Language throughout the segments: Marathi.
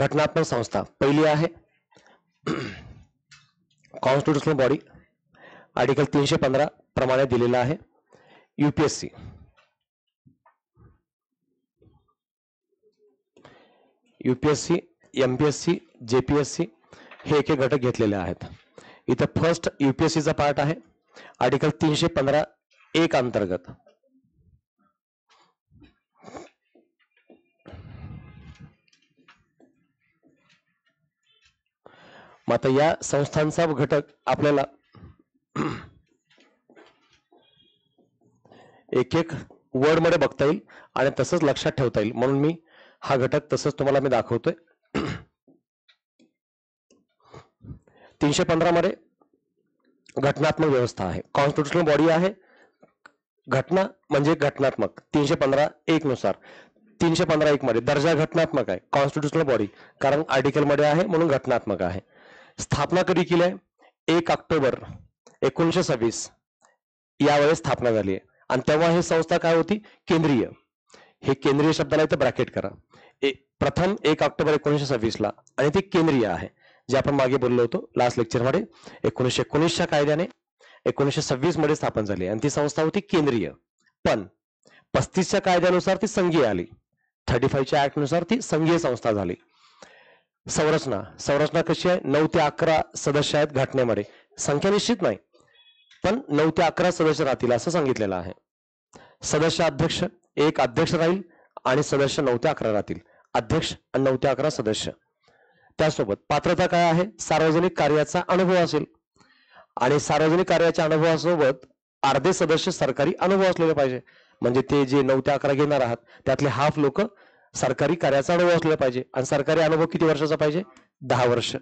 घटनात्मक संस्था पहिली आहे कॉन्स्टिट्युशनल बॉडी, आर्टिकल 315 प्रमाणे दिलेला आहे. यूपीएससी यूपीएससी एमपीएससी जेपीएससी हे एक घटक घेतलेले आहेत. इथं फर्स्ट यूपीएससीचा पार्ट आहे आर्टिकल 315(1) अंतर्गत. मात्र या संस्थांचा घटक आपल्याला एक एक वर्ड मध्ये बघता येईल आणि तसंच लक्षात ठेवता येईल, म्हणून मी हा घटक तसंच तुम्हाला मी दाखवतोय. 315 मध्ये घटनात्मक व्यवस्था आहे, कॉन्स्टिट्युशनल बॉडी आहे. घटना म्हणजे घटनात्मक 315(1) नुसार. 315(1) मध्ये दर्जा घटनात्मक आहे, कॉन्स्टिट्युशनल बॉडी, कारण आर्टिकल मध्ये आहे म्हणून घटनात्मक आहे. स्थापना कधी केली आहे? 1 ऑक्टोबर 1926 यावेळेस स्थापना झाली आहे. आणि तेव्हा ही संस्था काय होती? केंद्रीय. हे केंद्रीय शब्दाला इथं ब्रॅकेट करा. प्रथम 1 ऑक्टोबर 1926 ला, आणि ती केंद्रीय आहे, जे आपण मागे बोललो होतो लास्ट लेक्चरमध्ये. 1919च्या कायद्याने 1926 मध्ये स्थापन झाली आणि ती संस्था होती केंद्रीय. पण 35च्या कायद्यानुसार ती संघीय आली. 35च्या ऍक्ट नुसार ती संघीय संस्था झाली. संरचना कशी आहे? 9 ते 11 सदस्य आहेत घटनेमध्ये. संख्या निश्चित नाही, पण 9 ते 11 सदस्य राहतील असं सांगितलेलं आहे. सदस्य अध्यक्ष, एक अध्यक्ष राहील आणि सदस्य 9 ते 11 राहतील. अध्यक्ष आणि 9 ते 11 सदस्य. त्यासोबत पात्रता काय आहे? सार्वजनिक कार्याचा अनुभव असेल, आणि सार्वजनिक कार्याच्या अनुभवासोबत अर्धे सदस्य सरकारी अनुभव असलेले पाहिजे. म्हणजे ते जे 9 ते 11 घेणार आहात त्यातले हाफ लोक सरकारी कार्याचा अनुभव असलेला पाहिजे. आणि सरकारी अनुभव किती वर्षाचा पाहिजे? 10 वर्ष.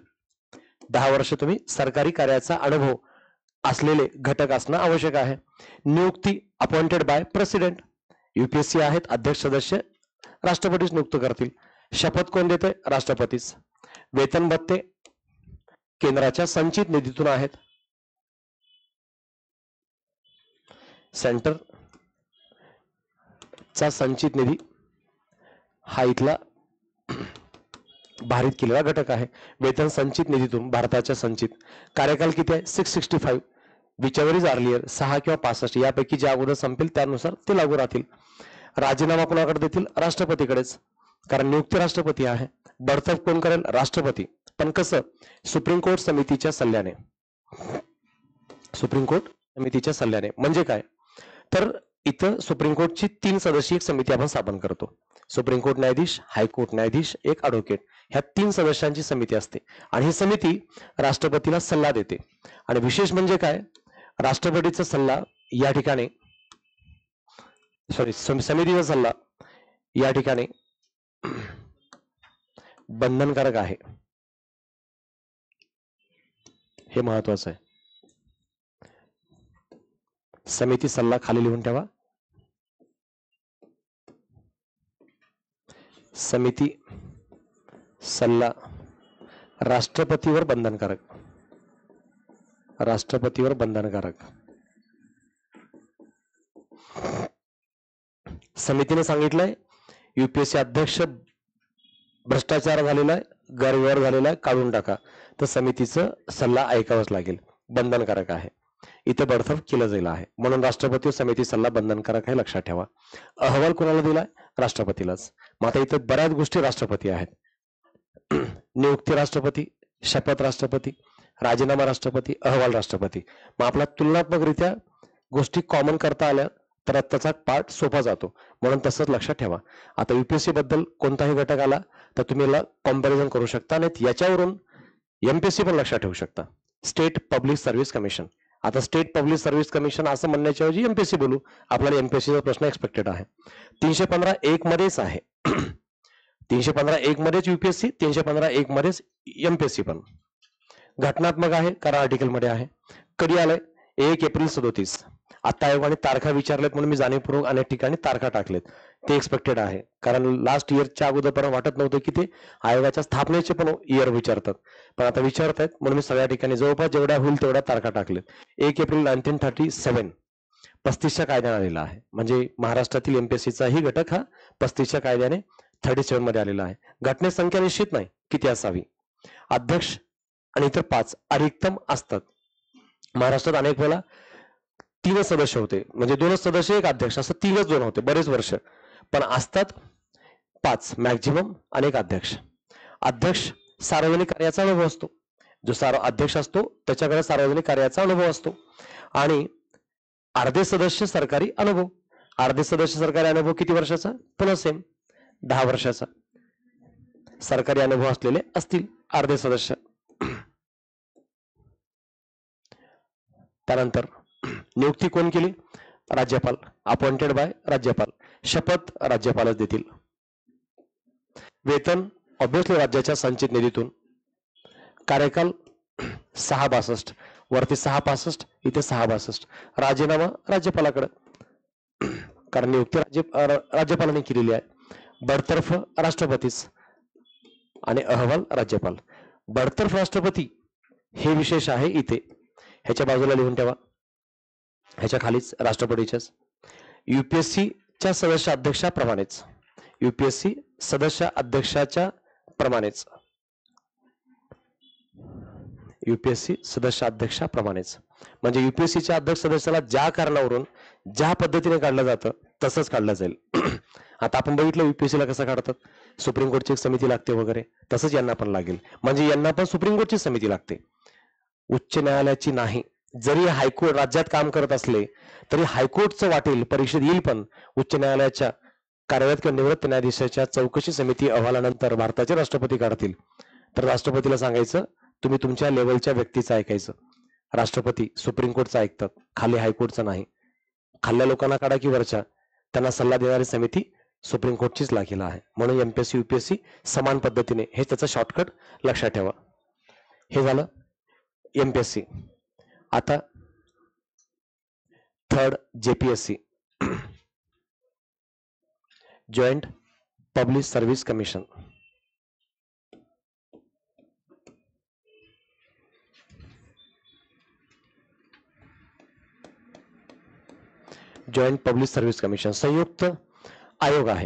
10 वर्ष तुम्ही सरकारी कार्याचा अनुभव असलेले घटक असणं आवश्यक आहे. नियुक्ती अपॉइंटेड बाय प्रेसिडेंट. यूपीएससी आहेत, अध्यक्ष सदस्य राष्ट्रपतीच नियुक्त करतील. शपथ कोण देते? राष्ट्रपतीच. वेतन भत्ते केंद्राच्या संचित निधीतून आहेत. सेंटर चा संचित निधी हा इथला भारित केलेला घटक आहे. वेतन संचित निधीतून भारताच्या संचित. कार्यकाल किती आहे? 665. विचवर इज अर्लियर, 6 किंवा 65 यापैकी जे अगोदर संपेल त्यानुसार ते लागू राहतील. राजीनामा कोणाकडे देतील? राष्ट्रपतीकडेच, कारण नियुक्ती राष्ट्रपती आहे. बडतर्फ कोण करेल? राष्ट्रपती. पण कसं? सुप्रीम कोर्ट समितीच्या सल्ल्याने. सुप्रीम कोर्ट समितीच्या सल्ल्याने म्हणजे काय? तर इथं सुप्रीम कोर्टची 3 सदस्यीय एक समिती आपण स्थापन करतो. सुप्रीम कोर्ट न्यायाधीश, हायकोर्ट न्यायाधीश, एक ॲडव्होकेट, ह्या 3 सदस्यांची समिती असते. आणि ही समिती राष्ट्रपतीला सल्ला देते. आणि विशेष म्हणजे काय? राष्ट्रपतीचा सल्ला या ठिकाणी समितीचा सल्ला या ठिकाणी बंधनकारक आहे. हे महत्वाचं आहे. समिती सल्ला खाली लिहून ठेवा. समिती सल्ला राष्ट्रपतीवर बंधनकारक. राष्ट्रपतीवर बंधनकारक. समितीने सांगितलंय यूपीएससी अध्यक्ष भ्रष्टाचार झालेला आहे, गैरव्यवहार झालेला आहे, काढून टाका. तर समितीचं सल्ला ऐकावाच लागेल, बंधनकारक आहे. इथं बडतर्फ केलं जाईल आहे, म्हणून राष्ट्रपती समिती सल्ला बंधनकारक आहे, लक्षात ठेवा. अहवाल कोणाला दिलाय? राष्ट्रपतीलाच. मग आता इथं बऱ्याच गोष्टी राष्ट्रपती आहेत. नियुक्ती राष्ट्रपती, शपथ राष्ट्रपती, राजीनामा राष्ट्रपती, अहवाल राष्ट्रपती. मग आपला तुलनात्मकरित्या गोष्टी कॉमन करता आल्या तर त्याचा पार्ट सोपा जातो, म्हणून तसंच लक्षात ठेवा. आता यूपीएससी बद्दल कोणताही घटक आला तर तुम्ही याला कॉम्पॅरिझन करू शकता आणि याच्यावरून एमपीएससी पण लक्षात ठेवू शकता. State public service commission. आता स्टेट पब्लिक सर्व्हिस कमिशन असं म्हणण्याच्या ऐवजी एमपीएससी बोलू, आपल्याला एमपीएससीचा प्रश्न एक्सपेक्टेड आहे. 315(1) मध्येच आहे. 315(1) मध्येच यूपीएससी, 315(1) मध्येच एमपीएससी पण. घटनात्मक आहे कारण आर्टिकल मध्ये आहे. कधी आलंय? 1 एप्रिल 37. आता आयोगाने तारखा विचारल्यात म्हणून मी जाणीवपूर्वक अनेक ठिकाणी तारखा टाकलेत. ते एक्सपेक्टेड आहे, कारण लास्ट इयरच्या अगोदर पण वाटत नव्हतं की ते आयोगाच्या स्थापनेचे पण इयर विचारतात, पण आता विचारतायत म्हणून मी सगळ्या ठिकाणी जवळपास जेवढ्या होईल तेवढ्या तारखा टाकलेत. 1 एप्रिल 1937 35च्या कायद्याने आलेला आहे. म्हणजे महाराष्ट्रातील एमपीएससीचाही घटक हा 35च्या कायद्याने 37 मध्ये आलेला आहे. घटनेत संख्या निश्चित नाही किती असावी. अध्यक्ष आणि इतर 5 अधिकतम असतात. महाराष्ट्रात अनेक वेळा 3 सदस्य होते, म्हणजे 2 सदस्य 1 अध्यक्ष, असं 3च 2 होते बरेच वर्ष, पण असतात 5 मॅक्झिमम आणि 1 अध्यक्ष. अध्यक्ष सार्वजनिक कार्याचा अनुभव असतो. जो अध्यक्ष असतो त्याच्याकडे सार्वजनिक कार्याचा अनुभव असतो. आणि अर्धे सदस्य सरकारी अनुभव. अर्धे सदस्य सरकारी अनुभव किती वर्षाचा? पुन्हा सेम 10 वर्षाचा सरकारी अनुभव असलेले असतील अर्धे सदस्य. त्यानंतर नियुक्ती कोण केली? राज्यपाल. अपॉइंटेड बाय राज्यपाल. शपथ राज्यपालच देतील. वेतन ऑब्विसली राज्याच्या संचित निधीतून. कार्यकाल 662, वरती 665, इथे 662. राजीनामा राज्यपालाकडे, कारण नियुक्ती राज्यपालाने केलेली आहे. बडतर्फ राष्ट्रपतीच आणि अहवाल राज्यपाल. बडतर्फ राष्ट्रपती हे विशेष आहे इथे, ह्याच्या बाजूला लिहून ठेवा, ह्याच्या खालीच राष्ट्रपतीच्याच. युपीएससीच्या सदस्य अध्यक्षाप्रमाणेच, युपीएससी सदस्य अध्यक्षाच्या प्रमाणेच, युपीएससी सदस्य अध्यक्षाप्रमाणेच, म्हणजे युपीएससीच्या अध्यक्ष सदस्याला ज्या कारणावरून ज्या पद्धतीने काढलं जातं तसंच काढलं जाईल. आता आपण बघितलं युपीएससीला कसं काढतात, सुप्रीम कोर्टची एक समिती लागते वगैरे, तसंच यांना पण लागेल. म्हणजे यांना पण सुप्रीम कोर्टची समिती लागते, उच्च न्यायालयाची नाही. जरी हायकोर्ट राज्यात काम करत असले तरी हायकोर्टचं वाटेल परीक्षेत येईल, पण उच्च न्यायालयाच्या कार्यरत किंवा निवृत्त न्यायाधीशाच्या चौकशी समिती अहवालानंतर भारताचे राष्ट्रपती काढतील, तर राष्ट्रपतीला सांगायचं तुम्ही तुमच्या लेवलच्या व्यक्तीचं ऐकायचं. राष्ट्रपती सुप्रीम कोर्टचं ऐकतात, खाली हायकोर्टचं नाही. खाल्ल्या लोकांना काढा की वरच्या, त्यांना सल्ला देणारी समिती सुप्रीम कोर्टचीच लागेल आहे. म्हणून एमपीएससी युपीएससी समान पद्धतीने, हे त्याचं शॉर्टकट लक्षात ठेवा. हे झालं एमपीएससी. आता third JPSC, joint public service commission. Joint public service commission संयुक्त आयोग आहे.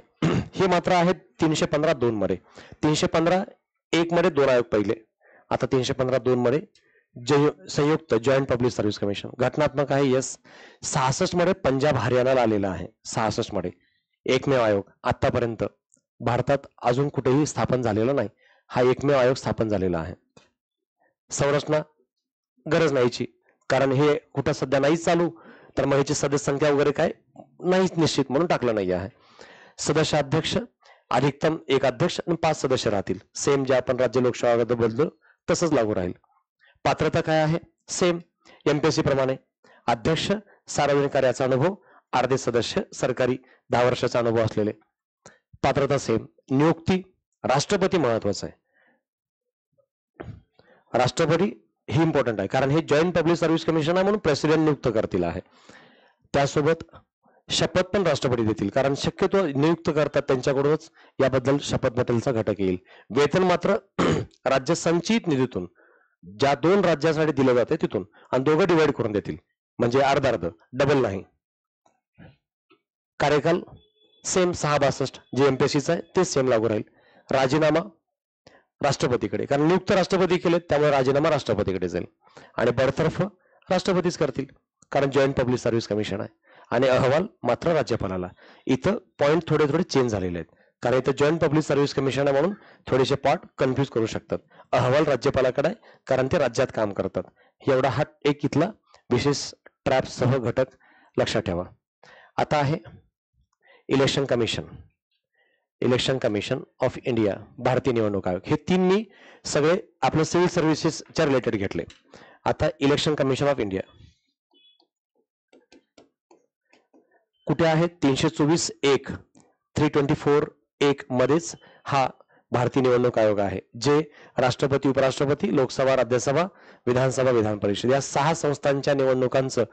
हे मात्र आहे 315(2) मध्ये. 315(1) मध्ये 2 आयोग पहिले, आता 315(2) मध्ये संयुक्त जॉईंट पब्लिक सर्व्हिस कमिशन. घटनात्मक आहे यस. 66 मध्ये पंजाब हरियाणाला आलेला आहे. 66 मध्ये एकमेव आयोग. आतापर्यंत भारतात अजून कुठेही स्थापन झालेला नाही, हा एकमेव आयोग स्थापन झालेला आहे. संरचना गरज नाहीची, कारण हे कुठं सध्या नाहीच चालू, तर मग ह्याची सदस्य संख्या वगैरे काय नाहीच निश्चित, म्हणून टाकलं नाही आहे. सदस्य अध्यक्ष अधिकतम 1 अध्यक्ष आणि 5 सदस्य राहतील. सेम जे आपण राज्य लोकसेवा बदललो तसंच लागू राहील. पात्रता काय आहे? सेम एमपीएससी प्रमाणे. अध्यक्ष सार्वजनिक कार्याचा अनुभव, अर्धे सदस्य सरकारी 10 वर्षाचा अनुभव असलेले. पात्रता सेम. नियुक्ती राष्ट्रपती महत्वाचं आहे. राष्ट्रपती हे इम्पॉर्टंट आहे, कारण हे जॉईंट पब्लिक सर्व्हिस कमिशन आहे म्हणून प्रेसिडेंट नियुक्त करतील आहे. त्यासोबत शपथ पण राष्ट्रपती देतील, कारण शक्यतो नियुक्त करतात त्यांच्याकडूनच याबद्दल शपथ बदलचा घटक येईल. वेतन मात्र राज्य संचित निधीतून, ज्या 2 राज्यासाठी दिलं जाते तिथून, आणि दोघं डिवाइड करून देतील, म्हणजे अर्ध अर्ध, डबल नाही. कार्यकाल सेम 662 जे एमपीएससीचा आहे तेच सेम लागू राहील. राजीनामा राष्ट्रपतीकडे, कारण नियुक्त राष्ट्रपती केले त्यामुळे राजीनामा राष्ट्रपतीकडे जाईल. आणि बडतर्फ राष्ट्रपतीच करतील, कारण जॉईंट पब्लिक सर्व्हिस कमिशन आहे. आणि अहवाल मात्र राज्यपालाला. इथं पॉईंट थोडे थोडे चेंज झालेले आहेत, कारण इथं जॉईंट पब्लिक सर्व्हिस कमिशन आहे म्हणून थोडेसे पार्ट कन्फ्युज करू शकतात. अहवाल राज्यपालाकडे आहे, कारण ते राज्यात काम करतात. एवढा हा एक इथला विशेष ट्रॅप सह घटक लक्षात ठेवा. आता आहे election commission. Election commission of India, भारतीय निवडणूक आयोग. हे 3 मी सगळे आपलं सिव्हिल सर्व्हिसेसच्या रिलेटेड घेतले. आता इलेक्शन कमिशन ऑफ इंडिया कुठे आहे? 324(1), 324(1) मध्येच हा भारतीय निवडणूक आयोग आहे, जे राष्ट्रपती, उपराष्ट्रपती, लोकसभा, राज्यसभा, विधानसभा, विधान परिषद या 6 संस्थांच्या निवडणुकांचं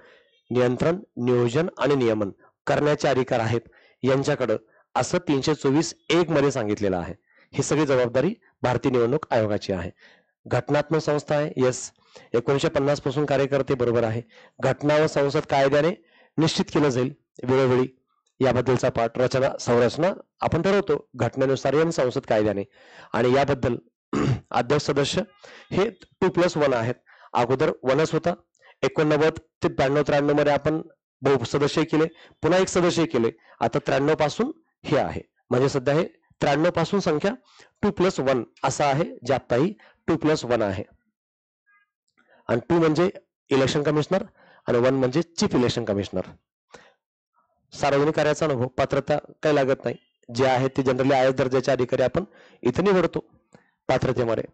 नियंत्रण, नियोजन आणि नियमन करण्याचे अधिकार आहेत यांच्याकडं, असं 324(1) मध्ये सांगितलेलं आहे. ही सगळी जबाबदारी भारतीय निवडणूक आयोगाची आहे. घटनात्मक संस्था आहे यस. 1950 पासून कार्य करते, बरोबर आहे. घटना व संसद कायद्याने निश्चित केलं जाईल वेळोवेळी. याबद्दलचा पाठ रचना संरचना आपण ठरवतो घटनेनुसार आणि संसद कायद्याने. आणि याबद्दल अध्यक्ष सदस्य हे 2+1 आहेत. अगोदर 1च होता. 89 ते 92-93 मध्ये आपण बहु सदस्य केले, पुन्हा एक सदस्य केले. आता 93 पासून हे आहे, म्हणजे सध्या हे 93 पासून संख्या 2+1 असा आहे, जे आत्ताही 2+1 आहे. आणि 2 म्हणजे इलेक्शन कमिशनर आणि 1 म्हणजे चीफ इलेक्शन कमिशनर. सार्वजनिक कार्याचा अनुभव, पात्रता काही लागत नाही. जे आहे ते जनरली आय दर्जाचे अधिकारी आपण इथे निवडतो. पात्रतेमध्ये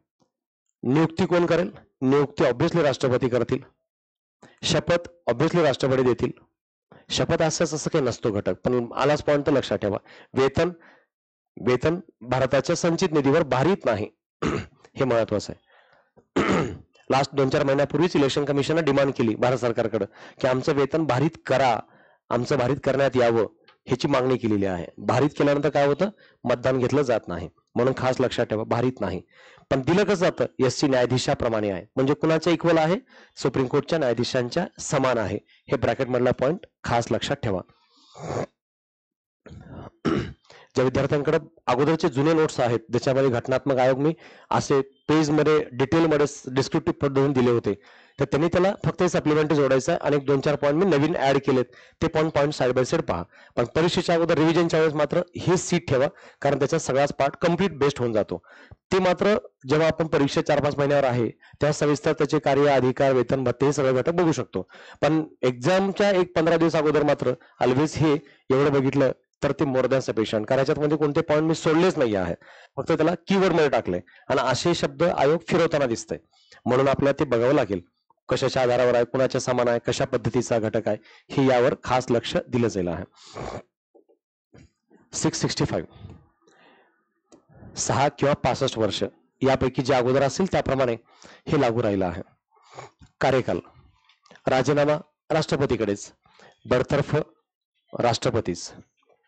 नियुक्ती कोण करेल? नियुक्ती ऑब्व्हियसली राष्ट्रपती करतील. शपथ ऑब्व्हियसली राष्ट्रपती देतील. शपथ असं काही नसतो घटक, पण आलाच पॉईंट तर लक्षात ठेवा. वेतन वेतन भारताच्या संचित निधीवर भारित नाही. हे महत्वाचं आहे. लास्ट 2-4 महिन्यापूर्वीच इलेक्शन कमिशनने डिमांड केली भारत सरकारकडे की आमचं वेतन भारित करा, आमचं भारित करण्यात यावं, ह्याची मागणी केलेली आहे. भारित केल्यानंतर काय होतं? मतदान घेतलं जात नाही. म्हणून खास लक्षात ठेवा, भारित नाही. पण दिलं कसं जातं? एससी न्यायाधीशाप्रमाणे आहे, म्हणजे कुणाच्या इक्वल आहे? सुप्रीम कोर्टच्या न्यायाधीशांच्या समान आहे. हे ब्रॅकेट मधला पॉइंट खास लक्षात ठेवा. ज्या विद्यार्थ्यांकडे अगोदरचे जुने नोट्स आहेत, ज्याच्यामध्ये घटनात्मक आयोग मी असे पेजमध्ये डिटेलमध्ये डिस्क्रिप्टिव्ह पद्धतीने दिले होते, तर त्यांनी त्याला फक्त सप्लिमेंटरी जोडायचं आहे. आणि 2-4 पॉईंट मी नवीन ऍड केलेत, ते पॉईंट साईड बाय साईड पहा. पण परीक्षेच्या अगोदर रिव्हिजनच्या वेळेस मात्र हे सीट ठेवा, कारण त्याचा सगळाच पार्ट कम्प्लीट बेस्ट होऊन जातो. ते मात्र जेव्हा आपण परीक्षा 4-5 महिन्यावर आहे, तेव्हा सविस्तर त्याचे कार्य, अधिकार, वेतन, भत्ते हे सगळे घटक बघू शकतो. पण एक्झामच्या 15 दिवस अगोदर मात्र ऑलवेज हे एवढं बघितलं तर ते मोर दॅन सफिशियंट. कारण याच्यात म्हणजे कोणते पॉईंट मी सोडलेच नाही आहे, फक्त त्याला कीवर्ड मध्ये टाकले. आणि असे शब्द आयोग फिरवताना दिसतंय, म्हणून आपल्याला ते बघावं लागेल. कशाच्या आधारावर आहे, कुणाच्या समान आहे, कशा पद्धतीचा घटक आहे, हे यावर खास लक्ष दिलं जाईल आहे. 665 6 किंवा 65 वर्ष यापैकी जे अगोदर असेल त्याप्रमाणे हे लागू राहिलं आहे. कार्यकाल, राजीनामा राष्ट्रपतीकडेच, बडतर्फ राष्ट्रपतीच.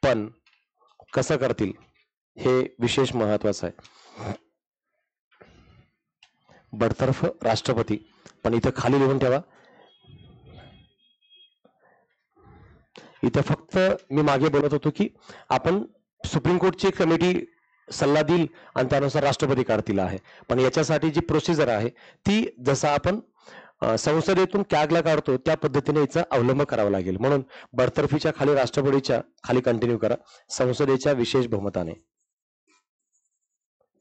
पण कसं करतील हे विशेष महत्वाचं आहे. बडतर्फ राष्ट्रपती, पण इथं खाली लिहून ठेवा. इथं फक्त मी मागे बोलत होतो की आपण सुप्रीम कोर्टची कमिटी सल्ला देईल आणि त्यानुसार राष्ट्रपती काढतील आहे. पण याच्यासाठी जी प्रोसिजर आहे ती जसं आपण संसदेतून कॅगला काढतो त्या पद्धतीने याचा अवलंब करावा लागेल. म्हणून बडतर्फीच्या खाली राष्ट्रपतीच्या खाली कंटिन्यू करा. संसदेच्या विशेष बहुमताने,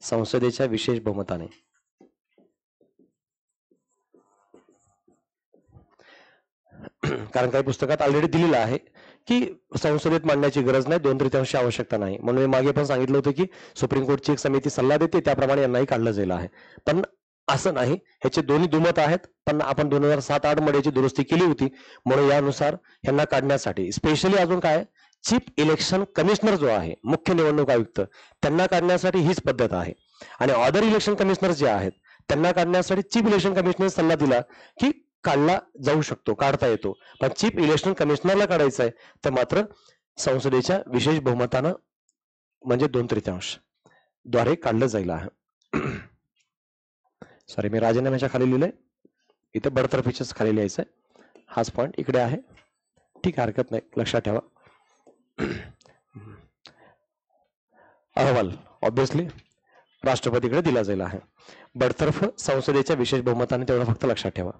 संसदेच्या विशेष बहुमताने. कारण काही पुस्तकात ऑलरेडी दिलेलं आहे की संसदेत मांडण्याची गरज नाही, 2/3 आवश्यकता नाही. म्हणून मी मागे पण सांगितलं होतं की सुप्रीम कोर्टची एक समिती सल्ला देते, त्याप्रमाणे यांनाही काढलं जाईल आहे. पण असं नाही, ह्याचे दोन्ही दुमत आहेत. पण आपण 2007-8 मध्ये याची दुरुस्ती केली होती, म्हणून यानुसार यांना काढण्यासाठी स्पेशली अजून काय, चीफ इलेक्शन कमिशनर जो आहे, मुख्य निवडणूक आयुक्त, त्यांना काढण्यासाठी हीच पद्धत आहे. आणि अदर इलेक्शन कमिशनर जे आहेत त्यांना काढण्यासाठी चीफ इलेक्शन कमिशनर सल्ला दिला की काढला जाऊ शकतो, काढता येतो. पण चीफ इलेक्शन कमिशनरला काढायचं आहे तर मात्र संसदेच्या विशेष बहुमतानं, म्हणजे 2/3 द्वारे काढलं जाईल आहे. सॉरी, मी राजीनाम्याच्या खाली लिहिलंय, इथं बडतर्फीच्याच खाली लिहायचंय. हाच पॉईंट इकडे आहे. ठीक आहे, हरकत नाही, लक्षात ठेवा. अहवाल ऑब्विसली राष्ट्रपतीकडे दिला जाईल आहे. बडतर्फ संसदेच्या विशेष बहुमताने, तेवढं फक्त लक्षात ठेवा.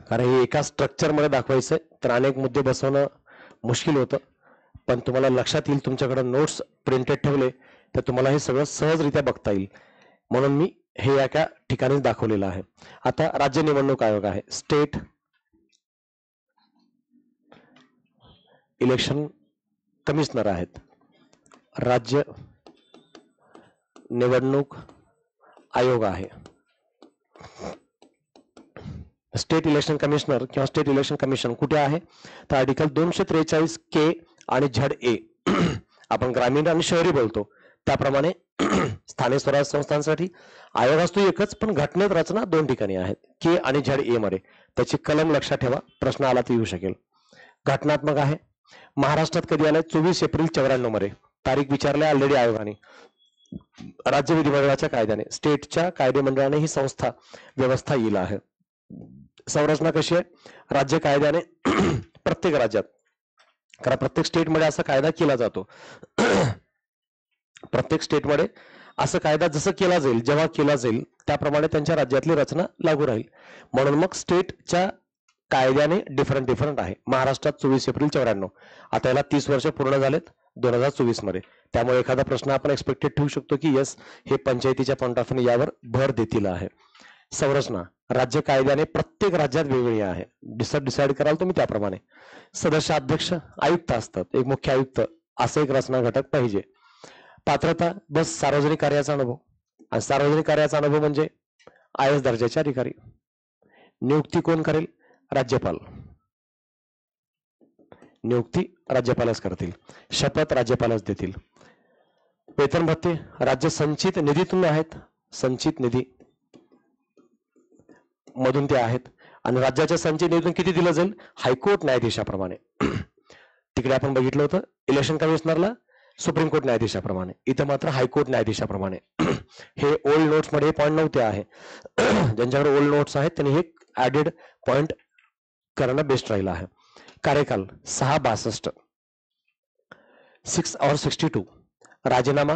कारण हे एका स्ट्रक्चर मध्ये दाखवायचंय तर अनेक मुद्दे बसवणं मुश्किल होतं. पण तुम्हाला लक्षात येईल, तुमच्याकडे नोट्स प्रिंटेड ठेवले तर तुम्हाला हे सगळं सहजरित्या बघता येईल. म्हणून मी हे एका ठिकाणी दाखवलेलं आहे. आता राज्य निवडणूक आयोग आहे, स्टेट इलेक्शन कमिशनर आहेत, राज्य निवडणूक आयोग आहे. स्टेट इलेक्शन कमिशनर किंवा स्टेट इलेक्शन कमिशन कुठे आहे तर आर्टिकल 243 आणि झड आपण ग्रामीण आणि शहरी बोलतो त्याप्रमाणे स्थानिक स्वराज्य संस्थांसाठी आयोग असतो एकच, पण घटनेत रचना 2 ठिकाणी आहेत, के आणि झड मध्ये. त्याची कलम लक्षात ठेवा, प्रश्न आला तर येऊ शकेल. घटनात्मक आहे. महाराष्ट्रात कधी आलाय? 24 एप्रिल 94 मध्ये. तारीख विचारल्या ऑलरेडी आयोगाने. राज्य विधिमंडळाच्या कायद्याने, स्टेटच्या कायदेमंडळाने ही संस्था व्यवस्था येईल आहे. संरचना कशी आहे? राज्य कायद्याने प्रत्येक राज्यात, कारण प्रत्येक स्टेटमध्ये असा कायदा केला जातो. प्रत्येक स्टेटमध्ये असं कायदा जसं केला जाईल, जेव्हा केला जाईल त्याप्रमाणे त्यांच्या राज्यातली रचना लागू राहील. म्हणून मग स्टेटच्या कायद्याने डिफरंट आहे. महाराष्ट्रात 24 एप्रिल 94, आता याला 30 वर्ष पूर्ण झालेत 2024 मध्ये. त्यामुळे एखादा प्रश्न आपण एक्सपेक्टेड ठेवू शकतो की यस, हे पंचायतीच्या पॉइंट ऑफ व्ह्यू यावर भर देतील आहे. संरचना राज्य कायद्याने प्रत्येक राज्यात वेगवेगळी आहे. डिसाईड कराल तुम्ही त्याप्रमाणे. सदस्य अध्यक्ष आयुक्त असतात, एक मुख्य आयुक्त, असं एक रचना घटक पाहिजे. पात्रता बस सार्वजनिक कार्याचा अनुभव, आणि सार्वजनिक कार्याचा अनुभव म्हणजे IAS दर्जाचे अधिकारी. नियुक्ती कोण करेल? राज्यपाल. नियुक्ती राज्यपालच करतील. शपथ राज्यपालच देतील. वेतन भत्ते राज्य संचित निधीतून आहेत, संचित निधी मधून ते आहेत. आणि राज्याच्या संचित निधीतून किती दिलं जाईल? हायकोर्ट न्यायाधीशाप्रमाणे. तिकडे आपण बघितलं होतं इलेक्शन कमिशनरला सुप्रीम कोर्ट न्यायाधीशाप्रमाणे, इथं मात्र हायकोर्ट न्यायाधीशाप्रमाणे. हे ओल्ड नोट्स मध्ये पॉईंट नव्हते आहे. ज्यांच्याकडे ओल्ड नोट्स आहेत त्यांनी हे ऍडेड पॉइंट करणं बेस्ट राहिलं आहे. कार्यकाल 662, 6 or 62. राजीनामा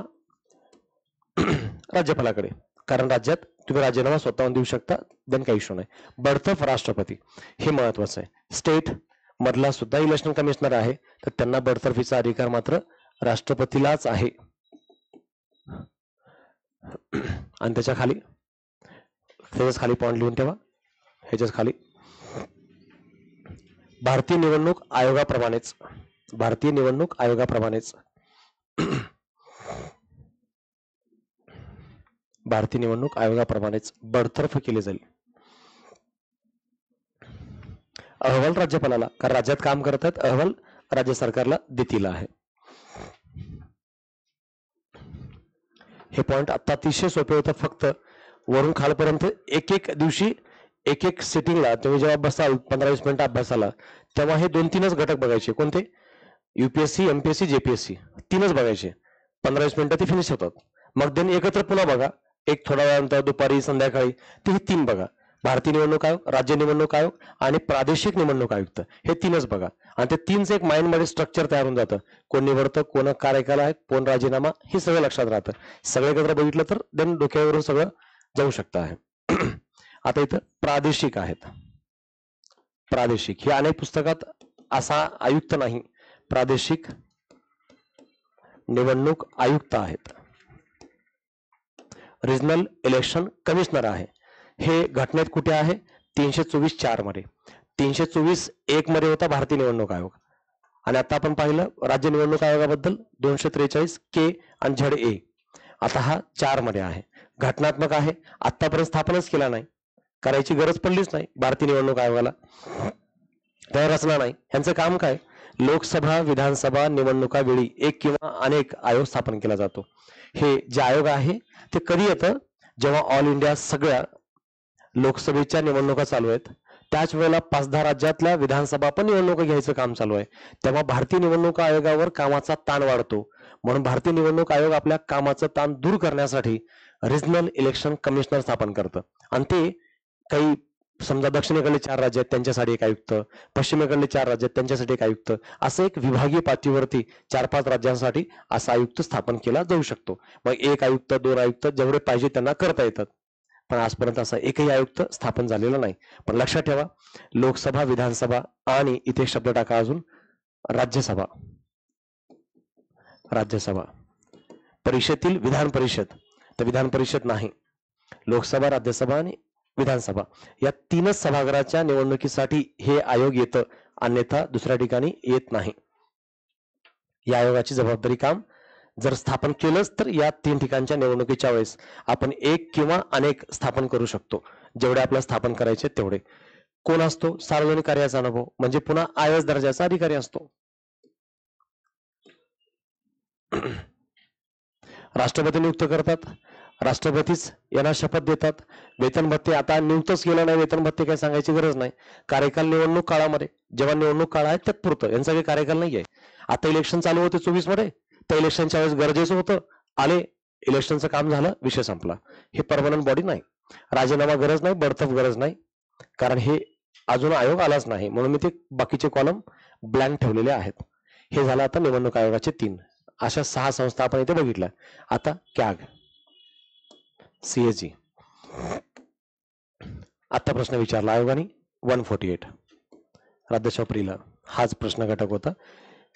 राज्यपालाकडे, कारण राज्यात तुम्ही राजीनामा स्वतःहून देऊ शकता, देन काही इश्यू नाही. बडतर्फ राष्ट्रपती, हे महत्वाचं आहे. स्टेट मधला सुद्धा इलेक्शन कमिशनर आहे, तर त्यांना बडतर्फीचा अधिकार मात्र राष्ट्रपतीलाच आहे. आणि त्याच्याच खाली पॉइंट लिहून ठेवा. ह्याच्याच खाली भारतीय निवडणूक आयोगाप्रमाणेच, भारतीय निवडणूक आयोगाप्रमाणेच भारतीय निवडणूक आयोगाप्रमाणेच बडतर्फ केले जाईल. अहवाल राज्यपालाला, कारण राज्यात काम करतात, अहवाल राज्य सरकारला देतील आहे. हे पॉइंट आता अतिशय सोपे होतं. फक्त वरून खालपर्यंत एक दिवशी एक सिटिंगला तुम्ही जेव्हा बसाल 15-20 मिनिटं अभ्यासाला, तेव्हा हे 2-3च घटक बघायचे. कोणते? UPSC, MPSC, JPSC, 3च बघायचे. 15-20 मिनिटं ते फिनिश होतात. मग देन एकत्र पुन्हा बघा, एक थोड्या वेळानंतर दुपारी संध्याकाळी, ते हे 3 बघा. भारतीय निवडणूक आयोग, राज्य निवडणूक आयोग आणि प्रादेशिक निवडणूक आयुक्त, हे 3च बघा. आणि ते 3च एक माइंड मध्ये स्ट्रक्चर तयार होऊन जातं. कोण निवडतं, कोण कार्यकाल आहे, कोण राजीनामा, हे सगळं लक्षात राहतं. सगळे एकत्र बघितलं तर देन डोक्यावरून सगळं जाऊ शकतं आहे. आता इथं प्रादेशिक आहेत. प्रादेशिक हे अनेक पुस्तकात असा आयुक्त नाही, प्रादेशिक निवडणूक आयुक्त आहेत. रिजनल इलेक्शन कमिशनर आहे. हे घटनेत कुठे आहे? 324(4) मध्ये. 324(1) मध्ये होता भारतीय निवडणूक आयोग. आणि आता आपण पाहिलं राज्य निवडणूक आयोगाबद्दल 243 के आणि ZA. आता हा 4 मध्ये आहे. घटनात्मक आहे. आतापर्यंत स्थापनच केला नाही, करायची गरज पडलीच नाही भारतीय निवडणूक आयोगाला, त्या रचना नाही. यांचं काम काय? लोकसभा विधानसभा निवडणुका वेळी एक किंवा अनेक आयोग स्थापन केला जातो. हे जे आयोग आहे ते कधी येतं? जेव्हा ऑल इंडिया सगळ्या लोकसभेच्या निवडणुका चालू आहेत, त्याच वेळेला 5-10 राज्यातल्या विधानसभा पण निवडणुका घ्यायचं काम चालू आहे, तेव्हा भारतीय निवडणूक आयोगावर कामाचा ताण वाढतो. म्हणून भारतीय निवडणूक आयोग आपल्या कामाचं ताण दूर करण्यासाठी रिजनल इलेक्शन कमिशनर स्थापन करतं. आणि ते काही, समजा दक्षिणेकडले 4 राज्य आहेत त्यांच्यासाठी एक आयुक्त, पश्चिमेकडले 4 राज्य आहेत त्यांच्यासाठी एक आयुक्त, असं एक विभागीय पातळीवरती 4-5 राज्यांसाठी असा आयुक्त स्थापन केला जाऊ शकतो. मग 1 आयुक्त 2 आयुक्त जेवढे पाहिजे त्यांना करता येतात. पण आजपर्यंत असा एकही आयुक्त स्थापन झालेला नाही. पण लक्षात ठेवा, लोकसभा विधानसभा आणि इथे शब्द टाका अजून राज्यसभा. राज्यसभा परिषदेतील विधान परिषद, तर विधान परिषद नाही, लोकसभा, राज्यसभा आणि विधानसभा या 3च सभागृहाच्या निवडणुकीसाठी हे आयोग येतं, अन्यथा दुसऱ्या ठिकाणी येत नाही. या आयोगाची जबाबदारी काम जर स्थापन केलंच तर या 3 ठिकाणच्या निवडणुकीच्या वेळेस आपण एक किंवा अनेक स्थापन करू शकतो, जेवढे आपल्याला स्थापन करायचे तेवढे. कोण असतो? सार्वजनिक कार्याचा अनुभव, म्हणजे पुन्हा IAS दर्जाचा अधिकारी असतो. राष्ट्रपती नियुक्त करतात, राष्ट्रपतीच यांना शपथ देतात. वेतन भत्ते आता नियुक्तच केलं नाही, वेतन भत्ते काय सांगायची गरज नाही. कार्यकाल निवडणूक काळामध्ये, जेव्हा निवडणूक काळ आहे तत्पुरतं, यांचा काही कार्यकाल नाहीये. आता इलेक्शन चालू होते 24 मध्ये, त्या इलेक्शनच्या वेळेस गरजेचं होतं, आले इलेक्शनचं काम झालं, विषय संपला. हे परमनंट बॉडी नाही. राजीनामा गरज नाही, बडतर्फ गरज नाही, कारण हे अजून आयोग आलाच नाही, म्हणून मी ते बाकीचे कॉलम ब्लँक ठेवलेले आहेत. हे झालं आता निवडणूक आयोगाचे 3. अशा 6 संस्था आपण इथे बघितल्या. आता कॅग, सीएजी. आता प्रश्न विचारला आयोगाने 148 राज्यशास्त्रीला. हाच प्रश्न घटक होता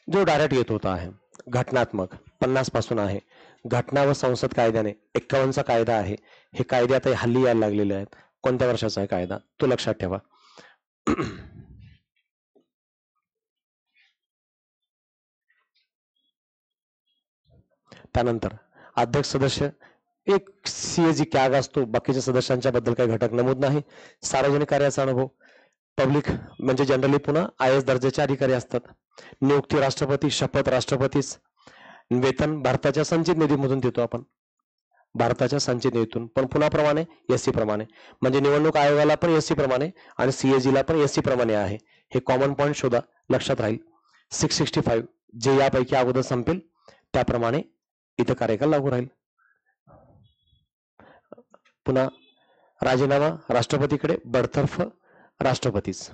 जो डायरेक्ट येत होता आहे. घटनात्मक 50 पासून आहे. घटना व संसद कायद्याने 51चा कायदा आहे. हे कायदे आता हल्ली यायला लागलेले आहेत. कोणत्या वर्षाचा आहे कायदा तो लक्षात ठेवा. त्यानंतर अध्यक्ष सदस्य एक सीएजी कॅग असतो. बाकीच्या सदस्यांच्या बद्दल काही घटक नमूद नाही. सार्वजनिक कार्याचा अनुभव, पब्लिक म्हणजे जनरली पुन्हा IAS दर्जाचे अधिकारी असतात. नियुक्ती राष्ट्रपती, शपथ राष्ट्रपतीच. वेतन भारताच्या संचित निधीमधून देतो आपण, भारताच्या संचित निधीतून, पण पुन्हा प्रमाणे SC प्रमाणे. म्हणजे निवडणूक आयोगाला पण SC प्रमाणे आणि सीएजीला पण SC प्रमाणे आहे. हे कॉमन पॉईंट शोधा, लक्षात राहील. 665 जे यापैकी अगोदर संपेल त्याप्रमाणे इथं कार्यकाल लागू राहील. पुन्हा राजीनामा राष्ट्रपतीकडे, बडतर्फ राष्ट्रपतीच,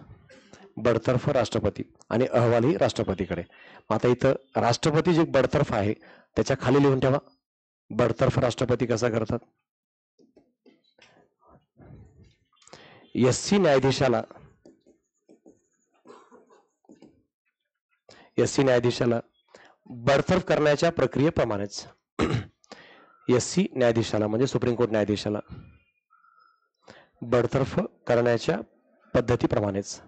बडतर्फ राष्ट्रपती आणि अहवालही राष्ट्रपतीकडे. आता इथं राष्ट्रपती जे बडतर्फ आहे त्याच्या खाली लिहून ठेवा बडतर्फ राष्ट्रपती कसा करतात. SC न्यायाधीशाला बडतर्फ करण्याच्या प्रक्रियेप्रमाणेच SC न्यायाधीशाला म्हणजे सुप्रीम कोर्ट न्यायाधीशाला बडतर्फ करण्याच्या पद्धतीप्रमाणेच.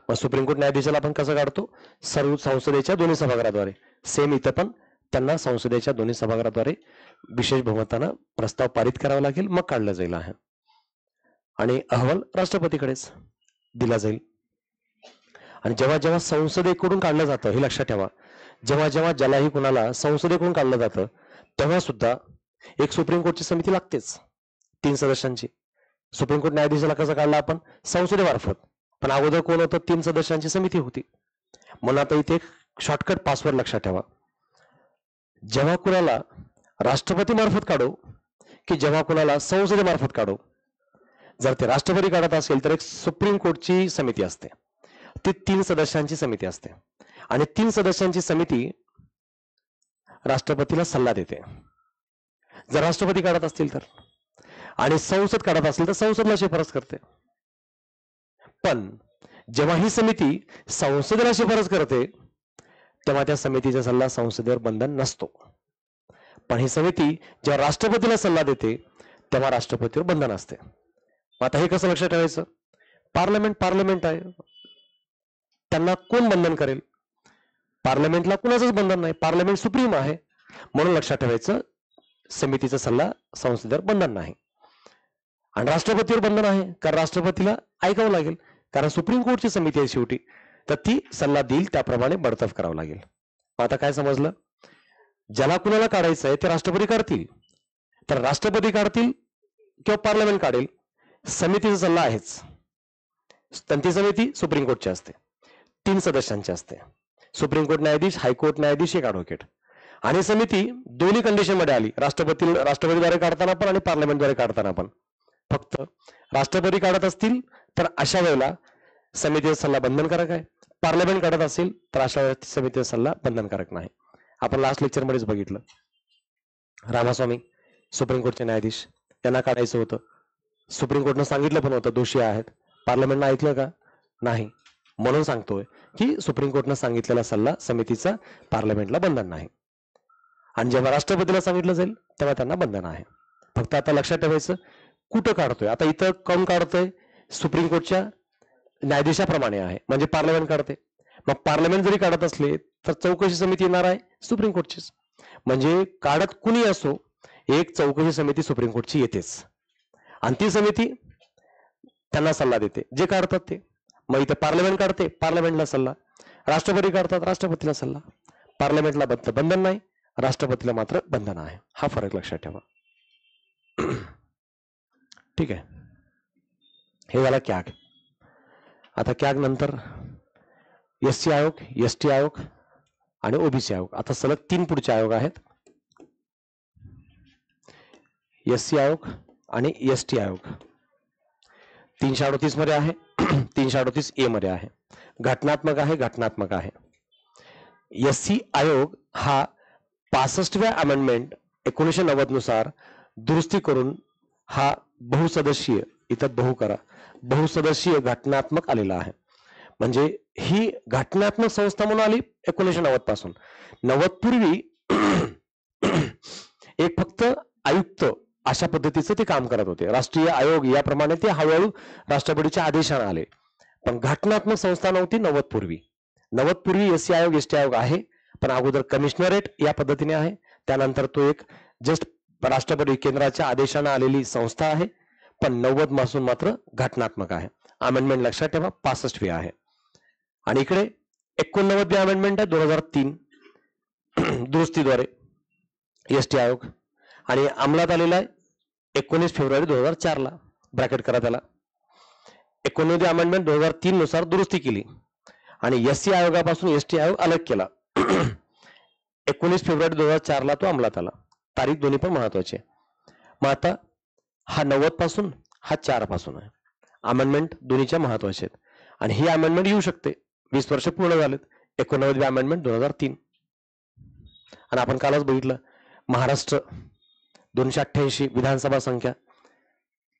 मग सुप्रीम कोर्ट न्यायाधीशाला आपण कसं काढतो, सर्व संसदेच्या दोन्ही सभागृहाद्वारे. सेम इथं पण त्यांना संसदेच्या दोन्ही सभागृहाद्वारे विशेष बहुमतानं प्रस्ताव पारित करावा लागेल, मग काढलं जाईल आहे. आणि अहवाल राष्ट्रपतीकडेच दिला जाईल. आणि जेव्हा जेव्हा संसदेकडून काढलं जातं, हे लक्षात ठेवा, जेव्हा जेव्हा ज्यालाही कुणाला संसदेकडून काढलं जातं तेव्हा सुद्धा एक सुप्रीम कोर्टची समिती लागतेच 3 सदस्यांची. सुप्रीम कोर्ट न्यायाधीशाला कसं काढलं आपण, संसदेमार्फत, पण अगोदर कोण होतं, 3 सदस्यांची समिती होती. म्हणून आता इथे शॉर्टकट पासवर्ड लक्षात ठेवा. जेव्हा कुणाला राष्ट्रपती मार्फत काढू की जेव्हा कुणाला संसदेमार्फत काढू, जर ते राष्ट्रपती काढत असेल तर एक सुप्रीम कोर्टची समिती असते, ती 3 सदस्यांची समिती असते. आणि 3 सदस्यांची समिती राष्ट्रपतीला सल्ला देते जर राष्ट्रपती काढत असतील तर, आणि संसद काढत असेल तर संसदला शिफारस करते. पण जेव्हा ही समिती संसदेला शिफारस करते तेव्हा त्या समितीचा सल्ला संसदेवर बंधन नसतो. पण ही समिती जेव्हा राष्ट्रपतीला सल्ला देते तेव्हा राष्ट्रपतीवर बंधन असते. आता हे कसं लक्षात ठेवायचं, पार्लमेंट आहे, त्यांना कोण बंधन करेल, पार्लमेंटला कुणाचंच बंधन नाही, पार्लमेंट सुप्रीम आहे. म्हणून लक्षात ठेवायचं समितीचा सल्ला संसदेवर बंधन नाही. आणि राष्ट्रपतीवर बंधन आहे, कारण राष्ट्रपतीला ऐकावं लागेल, कारण सुप्रीम कोर्टची समिती आहे शेवटी, तर ती सल्ला देईल त्याप्रमाणे बडतर्फ करावं लागेल. आता काय समजलं, ज्याला कुणाला काढायचं आहे ते राष्ट्रपती काढतील, तर राष्ट्रपती काढतील किंवा पार्लमेंट काढेल, समितीचा सल्ला आहेच. ती समिती सुप्रीम कोर्टची असते, 3 सदस्यांची असते, सुप्रीम कोर्ट न्यायाधीश, हायकोर्ट न्यायाधीश, एक ॲडव्होकेट. आणि समिती दोन्ही कंडिशन मध्ये आली, राष्ट्रपतीद्वारे काढताना पण आणि पार्लमेंटद्वारे काढताना पण. फक्त राष्ट्रपती काढत असतील तर अशा वेळेला समितीचा सल्ला बंधनकारक आहे, पार्लमेंट काढत असेल तर अशा वेळेला समितीचा सल्ला बंधनकारक नाही. आपण लास्ट लेक्चर मध्येच बघितलं, रामास्वामी सुप्रीम कोर्टचे न्यायाधीश, त्यांना काढायचं होतं, सुप्रीम कोर्टनं सांगितलं पण होतं दोषी आहेत, पार्लमेंटनं ऐकलं का, नाही. म्हणून सांगतोय की सुप्रीम कोर्टनं सांगितलेला सल्ला समितीचा पार्लमेंटला बंधन नाही. आणि जेव्हा राष्ट्रपतीला सांगितलं जाईल तेव्हा त्यांना बंधन आहे. फक्त आता लक्षात ठेवायचं कुठं काढतोय. आता इथं कोण काढतोय, सुप्रीम कोर्टच्या न्यायाधीशाप्रमाणे आहे, म्हणजे पार्लमेंट काढते. मग पार्लमेंट जरी काढत असले तर चौकशी समिती येणार आहे सुप्रीम कोर्टचीच. म्हणजे काढत कुणी असो, एक चौकशी समिती सुप्रीम कोर्टची येतेच, आणि ती समिती त्यांना सल्ला देते जे काढतात ते. मग इथं पार्लमेंट काढते, पार्लमेंटला सल्ला, राष्ट्रपती काढतात, राष्ट्रपतीला सल्ला. पार्लमेंटला बंधन नाही, राष्ट्रपतीला मात्र बंधन आहे. हा फरक लक्षात ठेवा. ठीक आहे, हे झाला कॅग. आता कॅग नंतर SC आयोग, ST आयोग आणि OBC आयोग. आता सलग 3 पुढचे आयोग आहेत. SC आयोग आणि ST आयोग 338 मध्ये आहे. 338A मध्ये आहे. घटनात्मक आहे, घटनात्मक आहे. SC आयोग हा 65व्या अमेंडमेंट 1990 नुसार दुरुस्ती करून हा बहुसदस्यीय, इथं बहु करा, बहुसदस्यीय घटनात्मक आलेला आहे. म्हणजे ही घटनात्मक संस्था म्हणून आली 1990 पासून. 90 पूर्वी एक फक्त आयुक्त अशा पद्धतीचं ते काम करत होते. राष्ट्रीय आयोग याप्रमाणे ते हळूहळू राष्ट्रपतीच्या आदेशाने आले. पण घटनात्मक संस्था नव्हती 90 पूर्वी. 90 पूर्वी SC आयोग ST आयोग आहे, पण अगोदर कमिशनरेट या पद्धतीने आहे. त्यानंतर तो एक जस्ट राष्ट्रपती केंद्राच्या आदेशाने आलेली संस्था आहे. पण 90 पासून मात्र घटनात्मक आहे. अमेंडमेंट लक्षात ठेवा 65वी आहे. आणि इकडे 89वी अमेंडमेंट आहे 2003 दुरुस्तीद्वारे ST आयोग, आणि अंमलात आलेला आहे 19 फेब्रुवारी 2004 ला. ब्रॅकेट करा त्याला. 89वी अमेंडमेंट 2003 नुसार दुरुस्ती केली आणि SC आयोगापासून ST आयोग अलग केला. 19 फेब्रुवारी 2004 ला तो अंमलात आला. तारीख दोन्ही पण महत्वाची आहे. मग आता हा 90 पासून, हा 4 पासून आहे. अमेंडमेंट दोन्हीच्या महत्वाचे आहेत आणि ही अमेंडमेंट येऊ शकते. 20 वर्ष पूर्ण झालेत. 89वी अमेंडमेंट 2003. आणि आपण कालच बघितलं महाराष्ट्र 288 विधानसभा संख्या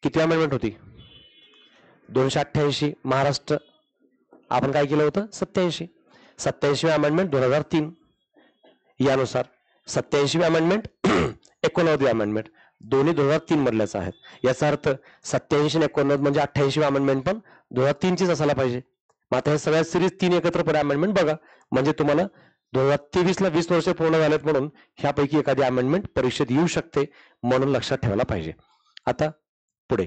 किती अमेंडमेंट होती? 288. महाराष्ट्र आपण काय केलं होतं? 87. 87वी अमेंडमेंट 2003 यानुसार 87वी अमेंडमेंट 89वी अमेंडमेंट दोन्ही 2003 मधल्याच आहेत. याचा अर्थ 87 आणि 89 म्हणजे 88वी अमेंडमेंट पण 2003 चीच असायला पाहिजे. मग आता हे सगळ्या सिरीज 3 एकत्रपणे अमेंडमेंट बघा, म्हणजे तुम्हाला 2023 ला 20 वर्ष पूर्ण झालेत म्हणून ह्यापैकी एखादी अमेंडमेंट परीक्षेत येऊ शकते, म्हणून लक्षात ठेवायला पाहिजे. आता पुढे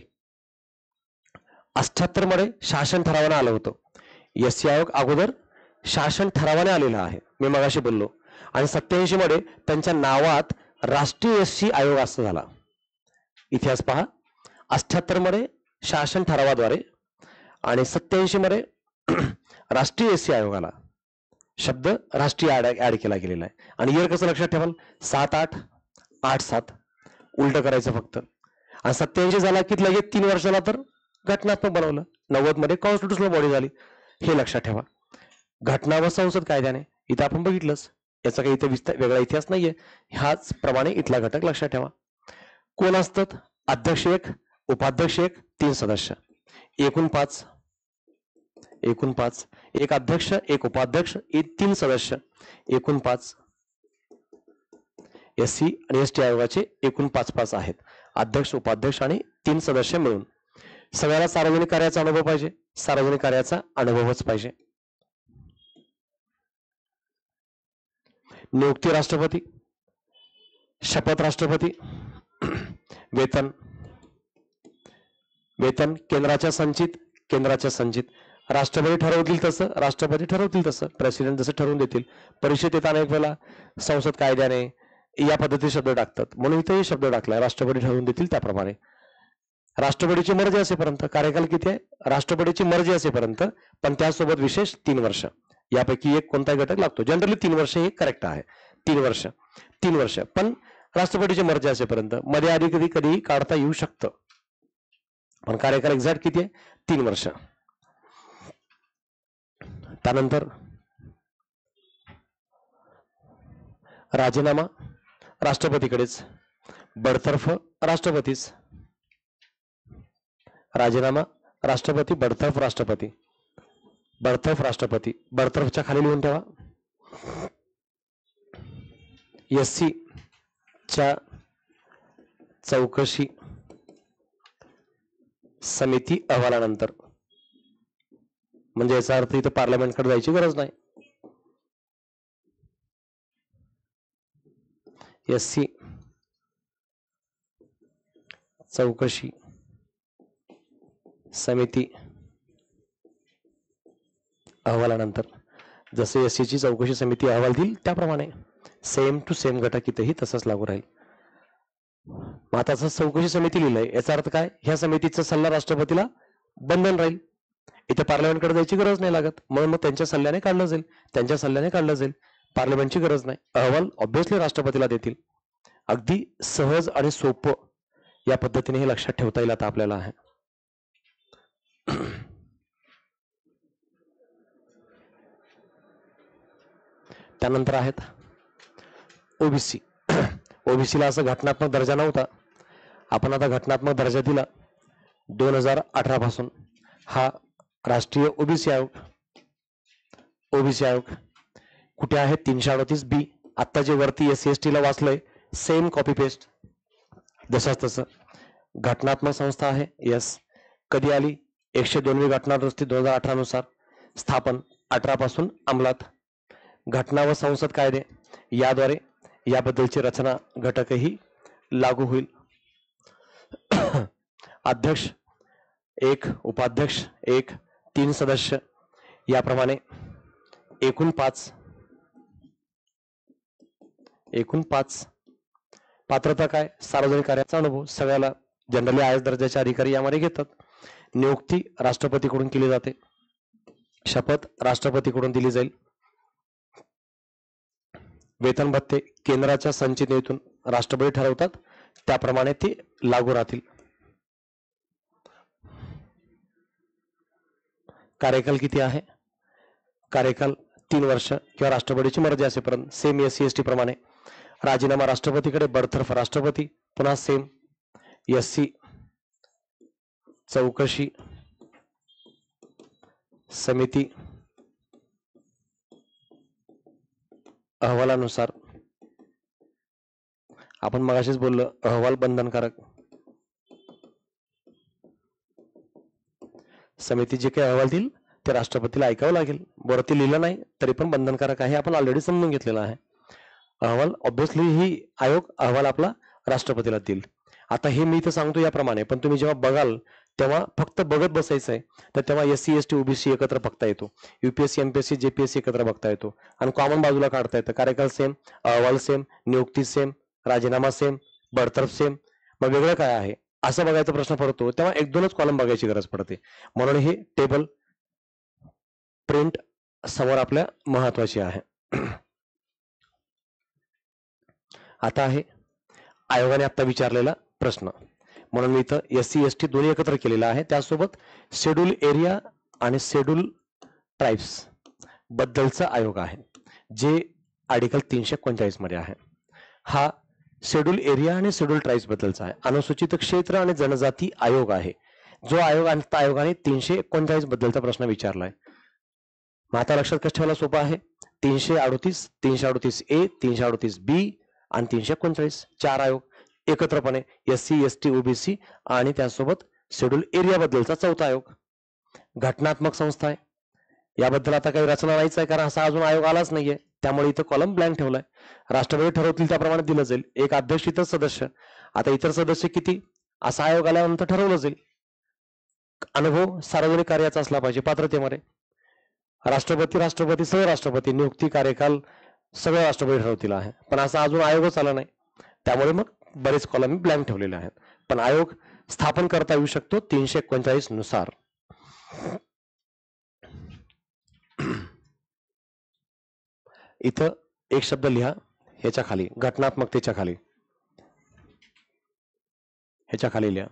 78 मध्ये शासन ठरावाने आलं होतं. SC आयोग अगोदर शासन ठरावाने आलेला आहे, मी मगाशी बोललो. आणि 87 मध्ये त्यांच्या नावात राष्ट्रीय SC आयोग असं झाला. इतिहास पहा. 78 मध्ये शासन ठरावाद्वारे आणि 87 मध्ये राष्ट्रीय SC आयोगाला शब्द राष्ट्रीय ऍड केला गेलेला आहे. आणि इयर कसं लक्षात ठेवाल? 7-8 8-7 उलट करायचं फक्त. आणि 87 झाला की लगेच 3 वर्षाला तर घटनात्मक बनवलं. 90 मध्ये कॉन्स्टिट्युशनल बॉडी झाली. हे लक्षात ठेवा. घटना व संसद कायद्याने इथं आपण बघितलंच, याचा काही इथे वेगळा इतिहास नाहीये. ह्याच प्रमाणे इथला घटक लक्षात ठेवा. कोण असतात? अध्यक्ष 1, उपाध्यक्ष 1, 3 सदस्य, एकूण 5. एकूण 5. एक अध्यक्ष, एक उपाध्यक्ष, 3 सदस्य, एकूण 5. SC आणि ST आयोगाचे एकूण 5 आहेत. अध्यक्ष, उपाध्यक्ष आणि 3 सदस्य मिळून. सगळ्याला सार्वजनिक कार्याचा अनुभव पाहिजे. सार्वजनिक कार्याचा अनुभवच पाहिजे. नियुक्ती राष्ट्रपती, शपथ राष्ट्रपती, वेतन वेतन केंद्राच्या संचित राष्ट्रपती ठरवतील तसं, राष्ट्रपती ठरवतील तसं, प्रेसिडेंट जसं ठरवून देतील. परिषदेत अनेक वेळेला संसद कायद्याने या पद्धतीचे शब्द टाकतात, म्हणून इथेही शब्द टाकलाय राष्ट्रपती ठरवून देतील त्याप्रमाणे. राष्ट्रपतीची मर्जी असेपर्यंत, कार्यकाल किती आहे? राष्ट्रपतीची मर्जी असेपर्यंत, पण त्यासोबत विशेष 3 वर्ष. यापैकी एक कोणताही घटक लागतो. जनरली 3 वर्ष हे करेक्ट आहे. 3 वर्ष पण राष्ट्रपतीची मर्जी असेपर्यंत. मध्ये आधी कधी काढता येऊ शकतं, पण कार्यकाल एक्झॅक्ट किती आहे? 3 वर्ष. त्यानंतर राजीनामा राष्ट्रपतीकडेच, बडतर्फ राष्ट्रपतीच. राजीनामा राष्ट्रपती, बडतर्फ राष्ट्रपती. बडतर्फच्या खाली लिहून ठेवा. SC च्या चौकशी समिती अहवालानंतर, म्हणजे याचा अर्थ इथं पार्लमेंटकडे जायची गरज नाही. SC चौकशी समिती अहवालानंतर, जसे SC ची चौकशी समिती अहवाल देईल त्याप्रमाणे सेम टू सेम घटक इथेही तसंच लागू राहील. मग आता चौकशी समिती लिहिलंय, याचा अर्थ काय? ह्या समितीचा सल्ला राष्ट्रपतीला बंधन राहील. इथे पार्लमेंटकडे जायची गरज नाही लागत, म्हणून मग त्यांच्या सल्ल्याने काढलं जाईल. पार्लमेंटची गरज नाही. अहवाल ऑब्व्हियसली राष्ट्रपतीला देतील. अगदी सहज आणि सोपं या पद्धतीने हे लक्षात ठेवता येईल आता आपल्याला आहे. त्यानंतर आहेत ओबीसी. ओबीसीला असं घटनात्मक दर्जा नव्हता, आपण आता घटनात्मक दर्जा दिला 2018 पासून. हा राष्ट्रीय ओबीसी आयोग. ओबीसी आयोग कुठे आहे? 338B. आता जे वरती SC/ST ला वाचलंय सेम कॉपी पेस्ट, जसाच तसं. घटनात्मक संस्था आहे. यस. कधी आली? 102वी घटना दुरुस्ती 2018 नुसार. स्थापन 18 पासून अंमलात. घटना व संसद कायदे याद्वारे याबद्दलची रचना घटकही लागू होईल. अध्यक्ष 1, उपाध्यक्ष 1, 3 सदस्य याप्रमाणे एकूण 5. पात्रता काय? सार्वजनिक कार्याचा अनुभव. सगळ्याला जनरली आयस दर्जाचे अधिकारी यामध्ये घेतात. नियुक्ती राष्ट्रपतीकडून केली जाते. शपथ राष्ट्रपतीकडून दिली जाईल. वेतन भत्ते केंद्राच्या संचित निधीतून राष्ट्रपती ठरवतात, त्याप्रमाणे ते लागू राहतील. कार्यकाल किती आहे? कार्यकाल 3 वर्ष किंवा राष्ट्रपतीची मर्जी असेपर्यंत. सेम SC/ST प्रमाणे. राजीनामा राष्ट्रपतीकडे, बडतर्फ राष्ट्रपती. पुन्हा सेम. SC चौकशी समिती अहवालानुसार. आपण मगाशीच बोललो अहवाल बंधनकारक. समिती जे काही अहवाल देईल ते राष्ट्रपतीला ऐकावं लागेल. वरती लिहिलं नाही तरी पण बंधनकारक आहे, आपण ऑलरेडी समजून घेतलेलं आहे. अहवाल ऑब्विसली ही आयोग अहवाल आपला राष्ट्रपतीला देईल. आता हे मी तर सांगतो याप्रमाणे, पण तुम्ही जेव्हा बघाल तेव्हा फक्त बघत बसायचं आहे, तर तेव्हा SC/ST OBC एकत्र बघता येतो. UPSC MPSC JPSC एकत्र बघता येतो आणि कॉमन बाजूला काढता येतं. कार्यकाल सेम, अहवाल सेम, नियुक्ती सेम, राजीनामा सेम, बडतर्फ सेम. मग वेगळं काय आहे असं बघायचा प्रश्न पडतो, तेव्हा 1-2च कॉलम बघायची गरज पडते. म्हणून हे टेबल प्रिंट समोर आपल्या महत्वाची आहे. आता आहे आयोगाने आता विचारलेला प्रश्न, म्हणून मी इथं SC/ST दोन्ही एकत्र केलेला आहे. त्यासोबत शेड्यूल एरिया आणि शेड्यूल ट्राईब्स बद्दलचा आयोग आहे, जे आर्टिकल 339 मध्ये आहे. हा शेड्यूल एरिया आणि शेड्यूल ट्राईब्स बद्दलचा आहे. अनुसूचित क्षेत्र आणि जनजाती आयोग आहे, जो आयोग आणि आयोगाने 339 बद्दलचा प्रश्न विचारलाय. मग आता लक्षात कसं ठेवायला सोपं आहे. 338, 338A, 338B आणि 339 4 आयोग एकत्रपणे. SC/ST OBC आणि त्यासोबत शेड्यूल एरिया बद्दलचा 4था आयोग. घटनात्मक संस्था आहे, याबद्दल आता काही रचना नाहीच आहे, कारण असा अजून आयोग आलाच नाहीये, त्यामुळे इथं कॉलम ब्लँक ठेवलाय. राष्ट्रपती ठरवतील त्याप्रमाणे दिलं जाईल. एक अध्यक्ष, इतर सदस्य. आता इतर सदस्य किती असा आयोग आल्यानंतर ठरवलं जाईल. अनुभव सार्वजनिक कार्याचा असला पाहिजे. पात्रतेमध्ये राष्ट्रपती सहराष्ट्रपती नियुक्ती कार्यकाल सगळं राष्ट्रपती ठरवतील आहे, पण असा अजून आयोगच आला नाही, त्यामुळे मग बरेच कॉलम ब्लँक ठेवलेले आहेत. पण आयोग स्थापन करता येऊ शकतो 339 नुसार. इथं एक शब्द लिहा ह्याच्या खाली, घटनात्मकतेच्या खाली, ह्याच्या खाली लिहा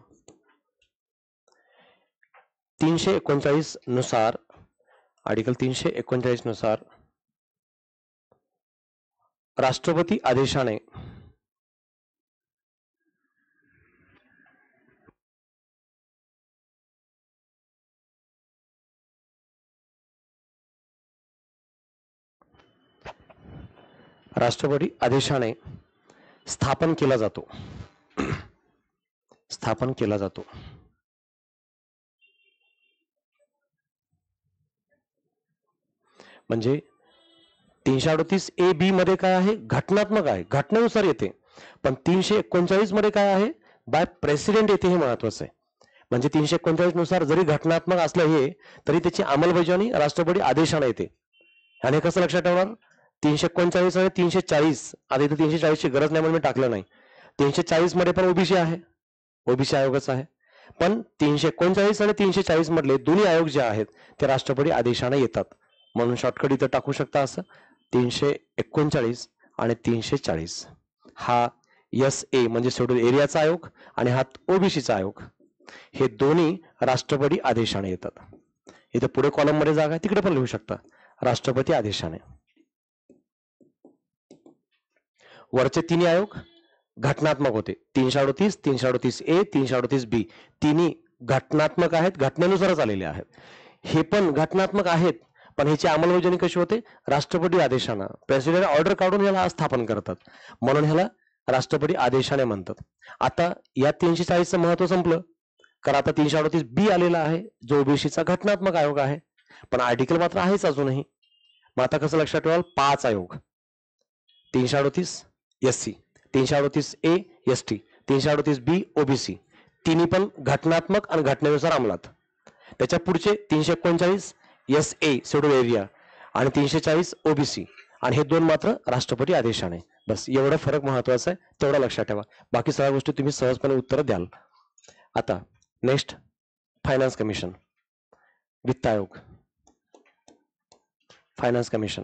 339 नुसार. आर्टिकल 339 नुसार राष्ट्रपती आदेशाने स्थापन केला जातो. स्थापन केला जातो. म्हणजे 338AB मध्ये काय आहे? घटनात्मक आहे, घटनेनुसार येते. पण 339 मध्ये काय आहे? बाय प्रेसिडेंट येते. हे महत्वाचं आहे. म्हणजे 339 नुसार जरी घटनात्मक असलं हे, तरी त्याची अंमलबजावणी राष्ट्रपती आदेशाने येते. आणि कसं लक्षात ठेवणार? 339 आणि 340. आता इथे 340 ची गरज नाही म्हणून मी टाकलं नाही. 340 मध्ये पण ओबीसी आहे, ओबीसी आयोगच आहे. पण 339 आणि 340 मधले दोन्ही आयोग जे आहेत ते राष्ट्रपती आदेशाने येतात. म्हणून शॉर्टकट इथं टाकू शकता असं 339 आणि 340. हा SA म्हणजे शेड्यूल एरियाचा आयोग आणि हा ओबीसीचा आयोग, हे दोन्ही राष्ट्रपती आदेशाने येतात. इथे पुढे कॉलम मध्ये जागा तिकडे पण लिहू शकता राष्ट्रपती आदेशाने. वरचे तिन्ही आयोग घटनात्मक होते. 338, 338A, 338B तिन्ही घटनात्मक आहेत, घटनेनुसारच आलेले आहेत. हे पण घटनात्मक आहेत, पण ह्याची अंमलबजावणी कशी होते? राष्ट्रपती आदेशानं. प्रेसिडेंट ऑर्डर काढून याला स्थापन करतात, म्हणून ह्याला राष्ट्रपती आदेशाने म्हणतात. आता या 340चं महत्व संपलं, कारण आता 338B आलेला आहे, जो ओबीसीचा घटनात्मक आयोग आहे, पण आर्टिकल मात्र आहेच अजूनही. मग आता कसं लक्षात ठेवाल? 5 आयोग: 338 SC, 338A ST, 338B OBC, तिन्ही पण घटनात्मक आणि घटनेनुसार अंमलात. त्याच्या पुढचे 339 SA शेड्यूल एरिया आणि 340 OBC, आणि हे दोन मात्र राष्ट्रपती आदेशाने. बस एवढा फरक महत्वाचा आहे, तेवढा लक्षात ठेवा. बाकी सगळ्या गोष्टी तुम्ही सहजपणे उत्तर द्याल. आता नेक्स्ट, फायनान्स कमिशन, वित्त आयोग, फायनान्स कमिशन.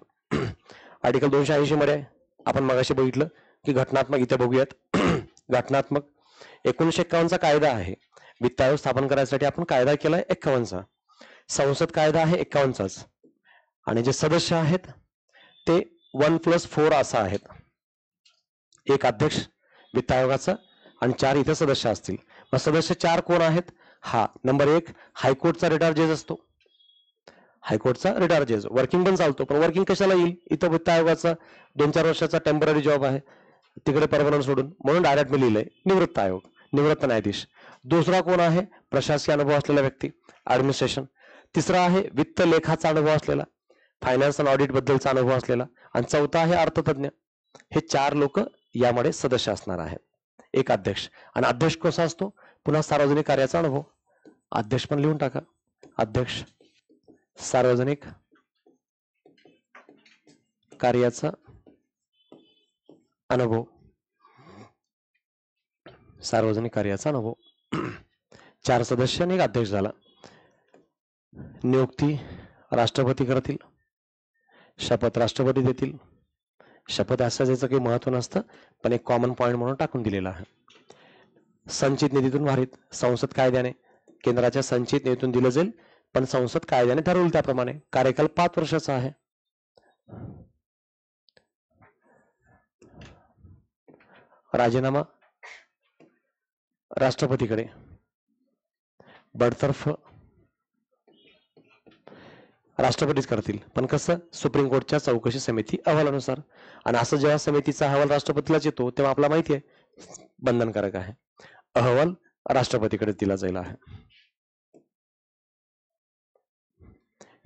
आर्टिकल 280 मध्ये आहे. आपण मगाशी बघितलं की घटनात्मक, इथे बघूयात. घटनात्मक 1951चा कायदा आहे. वित्त आयोग स्थापन करायसाठी आपण कायदा केलाय 51चा. संसद कायदा आहे 51चाच. आणि जे सदस्य आहेत ते 1+4 असा आहेत. एक अध्यक्ष वित्त आयोगाचा आणि 4 इथे सदस्य असतील. मग सदस्य 4 कोण आहेत? हा, नंबर 1 हायकोर्टचा रिटायर जज असतो. हायकोर्टचा रिटायर जज वर्किंग पण चालतो, पण वर्किंग कशाला येईल? इथं वित्त आयोगाचा 2-4 वर्षाचा टेम्पररी जॉब आहे, तिकडे परमनंट सोडून, म्हणून डायरेक्ट मी लिहिलंय निवृत्त आयोग, निवृत्त न्यायाधीश. दुसरा कोण आहे? प्रशासकीय अनुभव असलेला व्यक्ती, ऍडमिनिस्ट्रेशन. तिसरा आहे वित्त लेखाचा अनुभव असलेला, फायनान्स आणि ऑडिट बद्दलचा अनुभव असलेला. आणि चौथा आहे अर्थतज्ञ. हे 4 लोक यामध्ये सदस्य असणार आहेत. एक अध्यक्ष, आणि अध्यक्ष कसा असतो? पुन्हा सार्वजनिक कार्याचा अनुभव. अध्यक्ष पण लिहून टाका, अध्यक्ष सार्वजनिक कार्याचा अनुभव, सार्वजनिक कार्याचा अनुभव. 4 सदस्य आणि एक अध्यक्ष झाला. नियुक्ती राष्ट्रपती करतील, शपथ राष्ट्रपती देतील. शपथ असं ज्याचं काही महत्व नसतं, पण एक कॉमन पॉइंट म्हणून टाकून दिलेला आहे. संचित निधीतून भारित, संसद कायद्याने केंद्राच्या संचित निधीतून दिलं जाईल, पण संसद कायद्याने ठरवलं त्याप्रमाणे. कार्यकाल 5 वर्षाचा आहे. राजीनामा राष्ट्रपतीकडे, बडतर्फ राष्ट्रपतीच करतील, पण कसं? सुप्रीम कोर्टच्या चौकशी समिती अहवालानुसार. आणि असं जेव्हा समितीचा अहवाल राष्ट्रपतीलाच येतो, तेव्हा आपल्याला माहिती आहे बंधनकारक आहे. अहवाल राष्ट्रपतीकडे दिला जाईल आहे.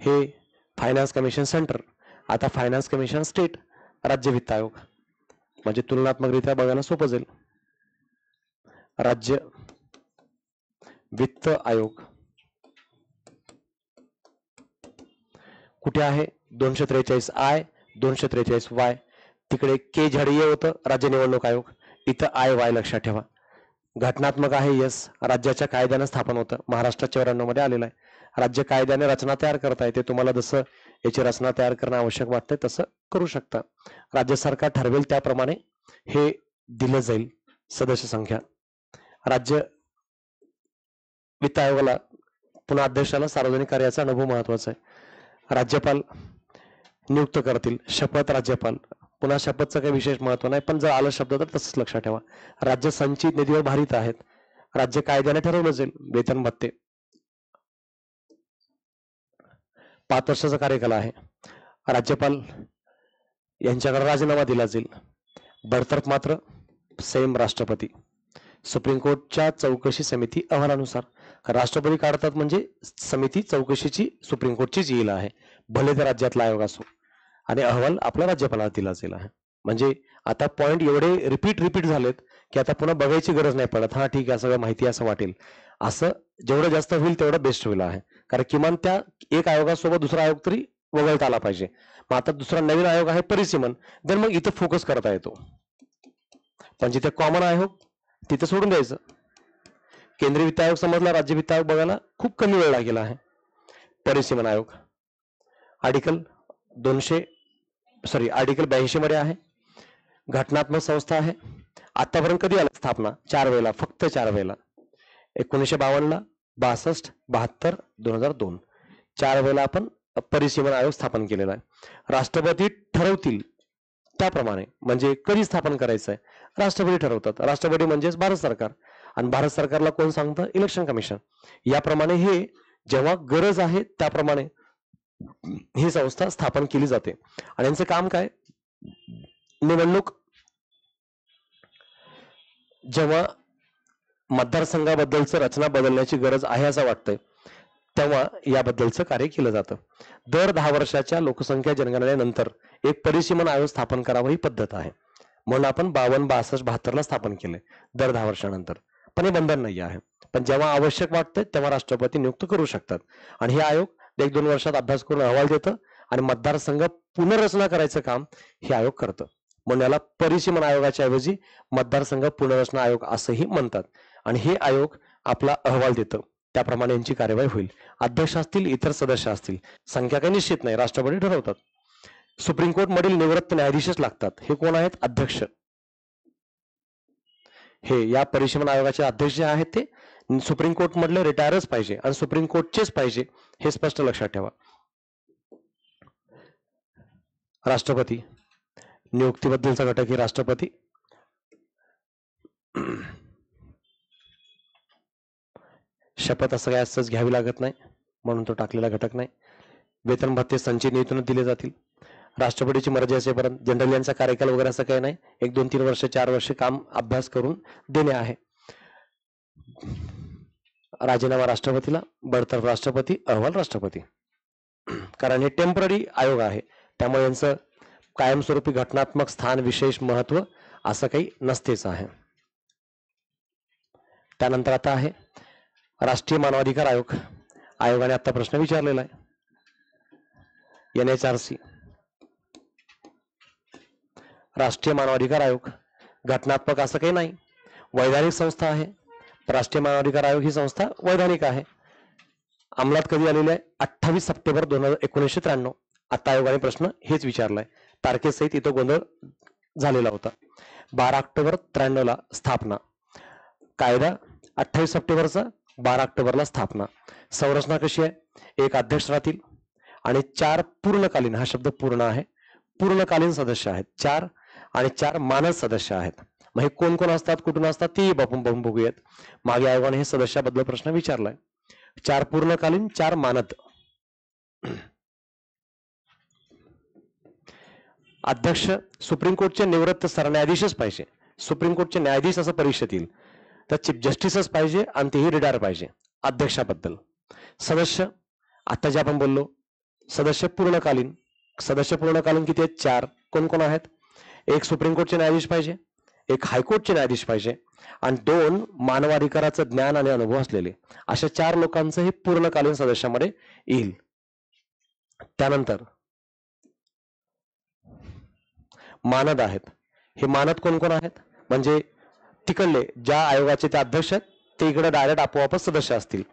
हे फायनान्स कमिशन सेंटर. आता फायनान्स कमिशन स्टेट, राज्य वित्त आयोग, म्हणजे तुलनात्मकरित्या बघायला सोपं जाईल. राज्य वित्त आयोग कुठे आहे? 243I, 243Y. तिकडे के झडिये होतं राज्य निवडणूक आयोग, इथं IY लक्षात ठेवा. घटनात्मक आहे यस, राज्याच्या कायद्यानं स्थापन होतं, महाराष्ट्र 94 मध्ये आलेलं आहे. राज्य कायद्याने रचना तयार करता येते, तुम्हाला जसं याची रचना तयार करणं आवश्यक वाटतंय तसं करू शकता. राज्य सरकार ठरवेल त्याप्रमाणे हे दिलं जाईल सदस्य संख्या. राज्य वित्त आयोगाला पुन्हा अध्यक्षाला सार्वजनिक कार्याचा अनुभव महत्वाचा आहे. राज्यपाल नियुक्त करतील, शपथ राज्यपाल. पुन्हा शपथचं काही विशेष महत्व नाही, पण जर आलं शब्द तर तसंच लक्षात ठेवा. राज्य संचित निधीवर भारित आहेत, राज्य कायद्याने ठरवलं जाईल. वेतन भत्ते, 5 वर्षाचा कार्यकाल आहे. राज्यपाल यांच्याकडे राजीनामा दिला जाईल. बडतर्फ मात्र सेम राष्ट्रपती. सुप्रीम कोर्टच्या चौकशी समिती अहवालानुसार. राष्ट्रपती काढतात म्हणजे समिती चौकशीची सुप्रीम कोर्टचीच येईल आहे, भले त्या राज्यातला आयोग असो. आणि अहवाल आपला राज्यपालाला दिला जाईल आहे. म्हणजे आता पॉइंट एवढे रिपीट झालेत की आता पुन्हा बघायची गरज नाही पडत. हा ठीक आहे, सगळं माहिती असं वाटेल. असं जेवढं जास्त होईल तेवढं बेस्ट होईल आहे, कारण किमान त्या एक आयोगासोबत दुसरा आयोग तरी वगळता आला पाहिजे. मग आता दुसरा नवीन आयोग आहे परिसीमन, तर मग इथं फोकस करता येतो. पण जिथे कॉमन आयोग तिथे सोडून द्यायचं. केंद्रीय वित्त आयोग समजला, राज्य वित्त आयोग बघायला खूप कमी वेळ लागेला आहे. परिसीमन आयोग आर्टिकल 82 मध्ये आहे. घटनात्मक संस्था आहे आतापर्यंत कधी आला स्थापना? 4 वेळेला, फक्त 4 वेळेला. 1952, 62, 72, 2002. 4 वेळेला आपण परिसीमन आयोग स्थापन केलेला आहे. राष्ट्रपती ठरवतील त्याप्रमाणे, म्हणजे कधी स्थापन करायचं आहे राष्ट्रपती ठरवतात. राष्ट्रपती म्हणजेच भारत सरकार, आणि भारत सरकारला कोण सांगतं? Election commission. याप्रमाणे हे जेव्हा गरज आहे त्याप्रमाणे ही संस्था स्थापन केली जाते. आणि यांचं काम काय? निवडणूक, जेव्हा मतदारसंघाबद्दलचं रचना बदलण्याची गरज आहे असं वाटतंय तेव्हा याबद्दलचं कार्य केलं जातं. दर 10 वर्षाच्या लोकसंख्या जनगणनेनंतर एक परिसीमन आयोग स्थापन करावं ही पद्धत आहे. म्हणून आपण 52, 62, 72 ला स्थापन केलंय दर 10 वर्षानंतर. पण हे बंधन नाही आहे. पण जेव्हा आवश्यक वाटतं तेव्हा राष्ट्रपती नियुक्त करू शकतात. आणि हे आयोग 1-2 वर्षात अभ्यास करून अहवाल देतं आणि मतदारसंघ पुनर्रचना करायचं काम हे आयोग करतं. म्हणून याला परिसीमन आयोगाच्या ऐवजी मतदारसंघ पुनर्रचना आयोग असंही म्हणतात. आणि हे आयोग आपला अहवाल देतं, त्याप्रमाणे यांची कार्यवाही होईल. अध्यक्ष असतील, इतर सदस्य असतील, संख्या काही निश्चित नाही, राष्ट्रपती ठरवतात. सुप्रीम कोर्ट मधील निवृत्त न्यायाधीशच लागतात. हे कोण आहेत? अध्यक्ष. हे या परिसीमन आयोगाचे अध्यक्ष जे आहेत ते सुप्रीम कोर्ट मधले रिटायरच पाहिजे आणि सुप्रीम कोर्टचेच पाहिजे, हे स्पष्ट लक्षात ठेवा. राष्ट्रपती नियुक्तीबद्दलचा घटक ही राष्ट्रपती. शपथ असं काय असंच घ्यावी लागत नाही, म्हणून तो टाकलेला घटक नाही. वेतन भत्ते संचित निधीतून दिले जातील. राष्ट्रपतीची मर्जी असेपर्यंत जनरल यांचा कार्यकाल वगैरे असं काही नाही. 1-2-3 वर्ष 4 वर्ष काम अभ्यास करून देणे आहे. राजीनामा राष्ट्रपतीला, बडतर्फ राष्ट्रपती, अहवाल राष्ट्रपती. कारण हे टेम्पररी आयोग आहे, त्यामुळे यांचं कायमस्वरूपी घटनात्मक स्थान, विशेष महत्व असं काही नसतेच आहे. त्यानंतर आता आहे राष्ट्रीय मानवाधिकार आयोग. आयोगाने आता प्रश्न विचारलेला आहे. NHRC, राष्ट्रीय मानवाधिकार आयोग. घटनात्मक असं काही नाही, वैधानिक संस्था आहे. राष्ट्रीय मानवाधिकार आयोग ही संस्था वैधानिक आहे. अंमलात कधी आलेली आहे? 28 सप्टेंबर 1993. आता आयोगाने प्रश्न हेच विचारलाय. तारखेसहित इथं गोंधळ झालेला होता. 12 ऑक्टोबर 93 ला स्थापना. कायदा 28 सप्टेंबरचा, 12 ऑक्टोबरला स्थापना. संरचना कशी आहे? एक अध्यक्ष राहतील आणि 4 पूर्णकालीन, हा शब्द पूर्ण आहे, पूर्णकालीन सदस्य आहेत 4, आणि 4 मानद सदस्य आहेत. मग हे कोण कोण असतात, कुठून असतात ते आपण बघूयात. मागे आयोगाने हे सदस्याबद्दल प्रश्न विचारलाय. 4 पूर्णकालीन, 4 मानद. अध्यक्ष सुप्रीम कोर्टचे निवृत्त सरन्यायाधीशच पाहिजे. सुप्रीम कोर्टचे न्यायाधीश असं परीक्षेत येईल तर चीफ जस्टिसच पाहिजे, आणि तेही रिटायर पाहिजे. अध्यक्षाबद्दल सदस्य, आता जे आपण बोललो, सदस्य पूर्णकालीन. सदस्य पूर्णकालीन किती आहेत? 4. कोण कोण आहेत? एक सुप्रीम कोर्टचे न्यायाधीश पाहिजे, एक हायकोर्टचे न्यायाधीश पाहिजे, आणि 2 मानवाधिकाराचं ज्ञान आणि अनुभव असलेले. अशा 4 लोकांचं हे पूर्णकालीन सदस्यामध्ये येईल. त्यानंतर मानद आहेत. हे मानद कोण कोण आहेत? म्हणजे तिकडले ज्या आयोगाचे ते अध्यक्ष आहेत ते इकडे डायरेक्ट आपोआपच सदस्य असतील.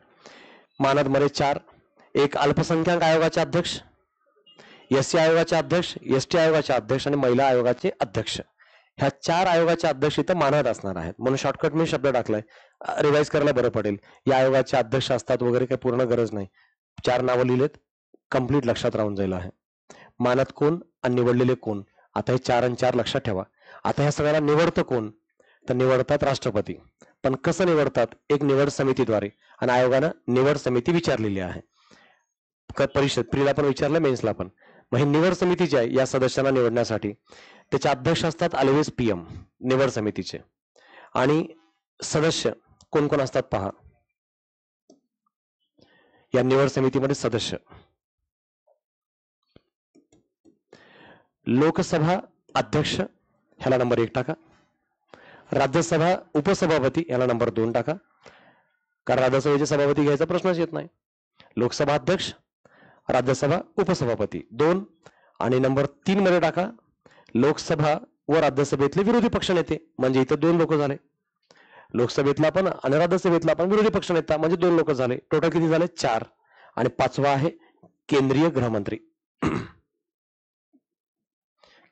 मानद मध्ये 4. एक अल्पसंख्याक आयोगाचे अध्यक्ष, SC आयोगाचे अध्यक्ष, ST आयोगाचे अध्यक्ष आणि महिला आयोगाचे अध्यक्ष. ह्या 4 आयोगाचे अध्यक्ष इथं मानद असणार आहेत. म्हणून शॉर्टकट मी शब्द टाकलाय, रिवाइज करायला बरं पडेल. या आयोगाचे अध्यक्ष असतात वगैरे काही पूर्ण गरज नाही. 4 नावं लिहिलेत, कंप्लीट लक्षात राहून जाईल आहे. मानद कोण आणि निवडलेले कोण, आता हे 4 आणि 4 लक्षात ठेवा. आता ह्या सगळ्याला निवडतं कोण? तर निवडतात राष्ट्रपती. पण कसं निवडतात? एक निवड समितीद्वारे, आणि आयोगानं निवड समिती विचारलेली आहे. परिषद प्रीला पण विचारलं, मेन्सला पण. मग ही निवड समिती जी आहे या सदस्यांना निवडण्यासाठी त्याचे अध्यक्ष असतात ऑलवेज PM निवड समितीचे. आणि सदस्य कोण कोण असतात पहा या निवड समितीमध्ये. सदस्य लोकसभा अध्यक्ष ह्याला नंबर 1 टाका. राज्यसभा उपसभापती याला नंबर 2 टाका, कारण राज्यसभेचे सभापती घ्यायचा प्रश्नच येत नाही. लोकसभा अध्यक्ष, राज्यसभा उपसभापती 2, आणि नंबर 3 मध्ये टाका लोकसभा व राज्यसभेतले विरोधी पक्ष नेते. म्हणजे इथं 2 लोक झाले. लोकसभेतला पण आणि राज्यसभेतला पण विरोधी पक्ष नेता, म्हणजे 2 लोक झाले. टोटल किती झाले? 4. आणि 5वा आहे केंद्रीय गृहमंत्री.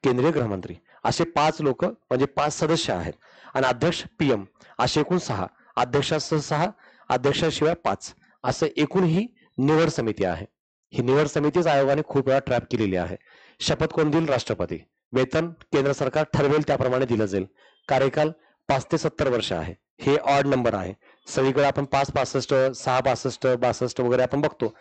केंद्रीय गृहमंत्री, असे 5 लोक म्हणजे 5 सदस्य आहेत. आणि अध्यक्ष PM, असे एकूण 6, अध्यक्षासह 6, अध्यक्षाशिवाय 5, असं एकूण ही निवड समिती आहे. ही निवड समितीच आयोगाने खूप वेळा ट्रॅप केलेली आहे. शपथ कोण देईल? राष्ट्रपती. वेतन केंद्र सरकार ठरवेल त्याप्रमाणे दिलं जाईल. कार्यकाल 5 ते 70 वर्ष आहे. हे ऑड नंबर आहे. सगळीकडे आपण 5-65, 6-62, 62 वगैरे आपण बघतो.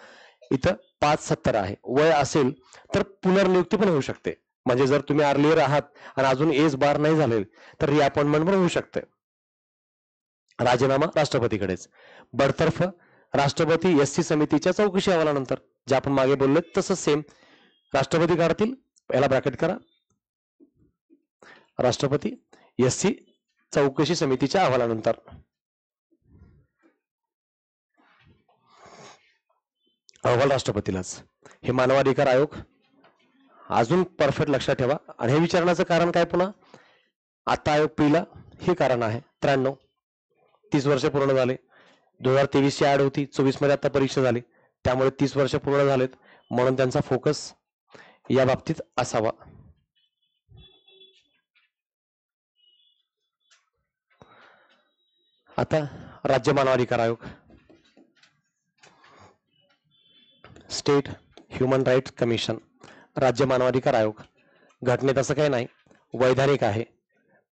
इथं 5-70 आहे. वय असेल तर पुनर्नियुक्ती पण होऊ शकते. म्हणजे जर तुम्ही अर्लियर आहात आणि अजून एज बार नाही झाले तर रिअपॉइंटमेंट पण होऊ शकते. राजीनामा राष्ट्रपतीकडेच. बडतर्फ राष्ट्रपती SC समितीच्या चौकशी अहवालानंतर, जे आपण मागे बोललो तसंच सेम राष्ट्रपती काढतील. याला ब्रॅकेट करा. राष्ट्रपती SC चौकशी समितीच्या अहवालानंतर. अहवाल राष्ट्रपतीलाच. हे मानवाधिकार आयोग अजून परफेक्ट लक्षात ठेवा. आणि हे विचारण्याचं कारण काय? पुन्हा आता आयोग पिला हे कारण आहे. 93 30 वर्ष पूर्ण झाले. 2023 ची ऍड होती, 24 मध्ये आता परीक्षा झाली, त्यामुळे 30 वर्ष पूर्ण झालेत, म्हणून त्यांचा फोकस या बाबतीत असावा. आता राज्य मानवाधिकार आयोग, स्टेट ह्युमन राईट्स कमिशन, राज्य मानवाधिकार आयोग. घटनेत असं काही नाही, वैधानिक आहे.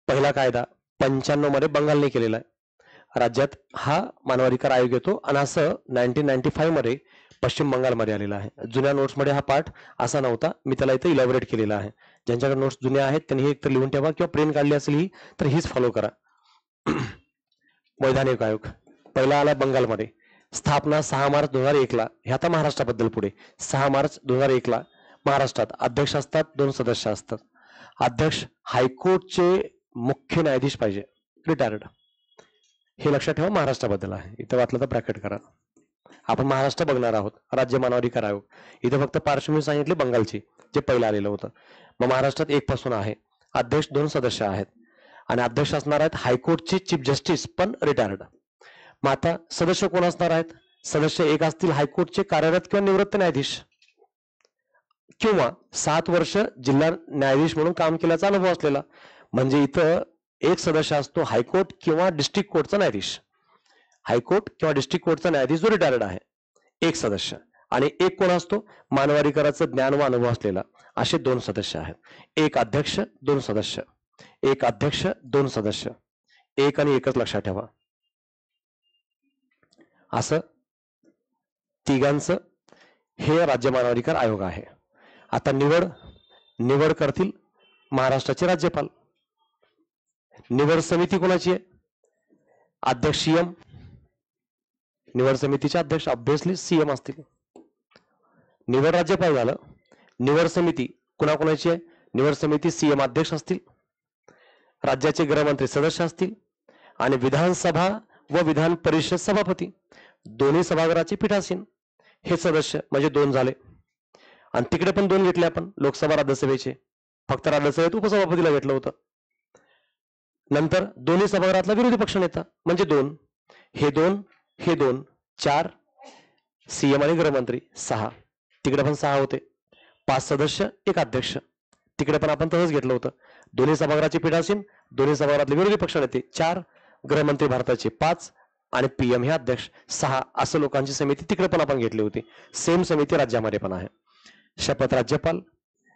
पहिला कायदा 95 मध्ये बंगालने केलेला आहे. राज्यात हा मानवाधिकार आयोग येतो आणि असं 1995 मध्ये पश्चिम बंगालमध्ये आलेला आहे. जुन्या नोट्समध्ये हा पार्ट असा नव्हता, मी त्याला इथं इलॅबोरेट केलेला आहे. ज्यांच्याकडे नोट्स जुन्या आहेत त्यांनी हे एकतर लिहून ठेवा किंवा प्रिंट काढली असेल ही तर हीच फॉलो करा. वैधानिक आयोग पहिला आला बंगालमध्ये. स्थापना 6 मार्च 2001 ला. हे आता महाराष्ट्राबद्दल पुढे. 6 मार्च 2001 ला महाराष्ट्रात अध्यक्ष असतात, 2 सदस्य असतात. अध्यक्ष हायकोर्टचे मुख्य न्यायाधीश पाहिजे, रिटायर्ड. हे लक्षात ठेवा, महाराष्ट्राबद्दल आहे. इथं वाटलं तर ब्रॅकेट करा. आपण महाराष्ट्र बघणार आहोत. राज्य मानवाधिकार आयोग इथं फक्त पार्श्वभूमी सांगितली बंगालची, जे पहिलं आलेलं होतं. मग महाराष्ट्रात 1 पासून आहे. अध्यक्ष 2 सदस्य आहेत आणि अध्यक्ष असणार आहेत हायकोर्टचे चीफ जस्टिस, पण रिटायर्ड. मग आता सदस्य कोण असणार आहेत? सदस्य 1 असतील हायकोर्टचे कार्यरत किंवा निवृत्त न्यायाधीश, किंवा 7 वर्ष जिल्हा न्यायाधीश म्हणून काम केल्याचा अनुभव असलेला. म्हणजे इथं 1 सदस्य असतो हायकोर्ट किंवा डिस्ट्रिक्ट कोर्टचा न्यायाधीश. हायकोर्ट किंवा डिस्ट्रिक्ट कोर्टचा न्यायाधीश जो रिटायर्ड आहे, 1 सदस्य. आणि 1 कोण असतो? मानवाधिकाराचं ज्ञान व अनुभव असलेला. असे 2 सदस्य आहेत. 1 अध्यक्ष, 2 सदस्य. 1 अध्यक्ष, 2 सदस्य. 1 आणि 1च लक्षात ठेवा. असं तिघांचं हे राज्य मानवाधिकार आयोग आहे. आता निवड करतील महाराष्ट्राचे राज्यपाल. निवड समिती कोणाची आहे? अध्यक्ष CM. निवड समितीचे अध्यक्ष ऑब्व्हियसली CM असतील. निवड राज्यपाल झालं. निवड समिती कुणाकुणाची आहे? निवड समिती CM अध्यक्ष असतील, राज्याचे गृहमंत्री सदस्य असतील, आणि विधानसभा व विधान परिषद सभापती, दोन्ही सभागृहाचे पीठासीन हे सदस्य, म्हणजे 2 झाले. आणि तिकडे पण 2 घेतले आपण, लोकसभा राज्यसभेचे. फक्त राज्यसभेत उपसभापतीला घेतलं होतं. नंतर दोन्ही सभागृहातला विरोधी पक्ष नेता, म्हणजे 2. हे 2, हे 2, 4 CM आणि गृहमंत्री 6. तिकडे पण 6 होते. 5 सदस्य, 1 अध्यक्ष. तिकडे पण आपण तसंच घेतलं होतं. दोन्ही सभागृहाचे पीठासीन, दोन्ही सभागृहातले विरोधी पक्ष नेते 4, गृहमंत्री भारताचे 5 आणि PM हे अध्यक्ष 6. असं लोकांची समिती तिकडे पण आपण घेतली होती. सेम समिती राज्यामध्ये पण आहे. शपथ राज्यपाल.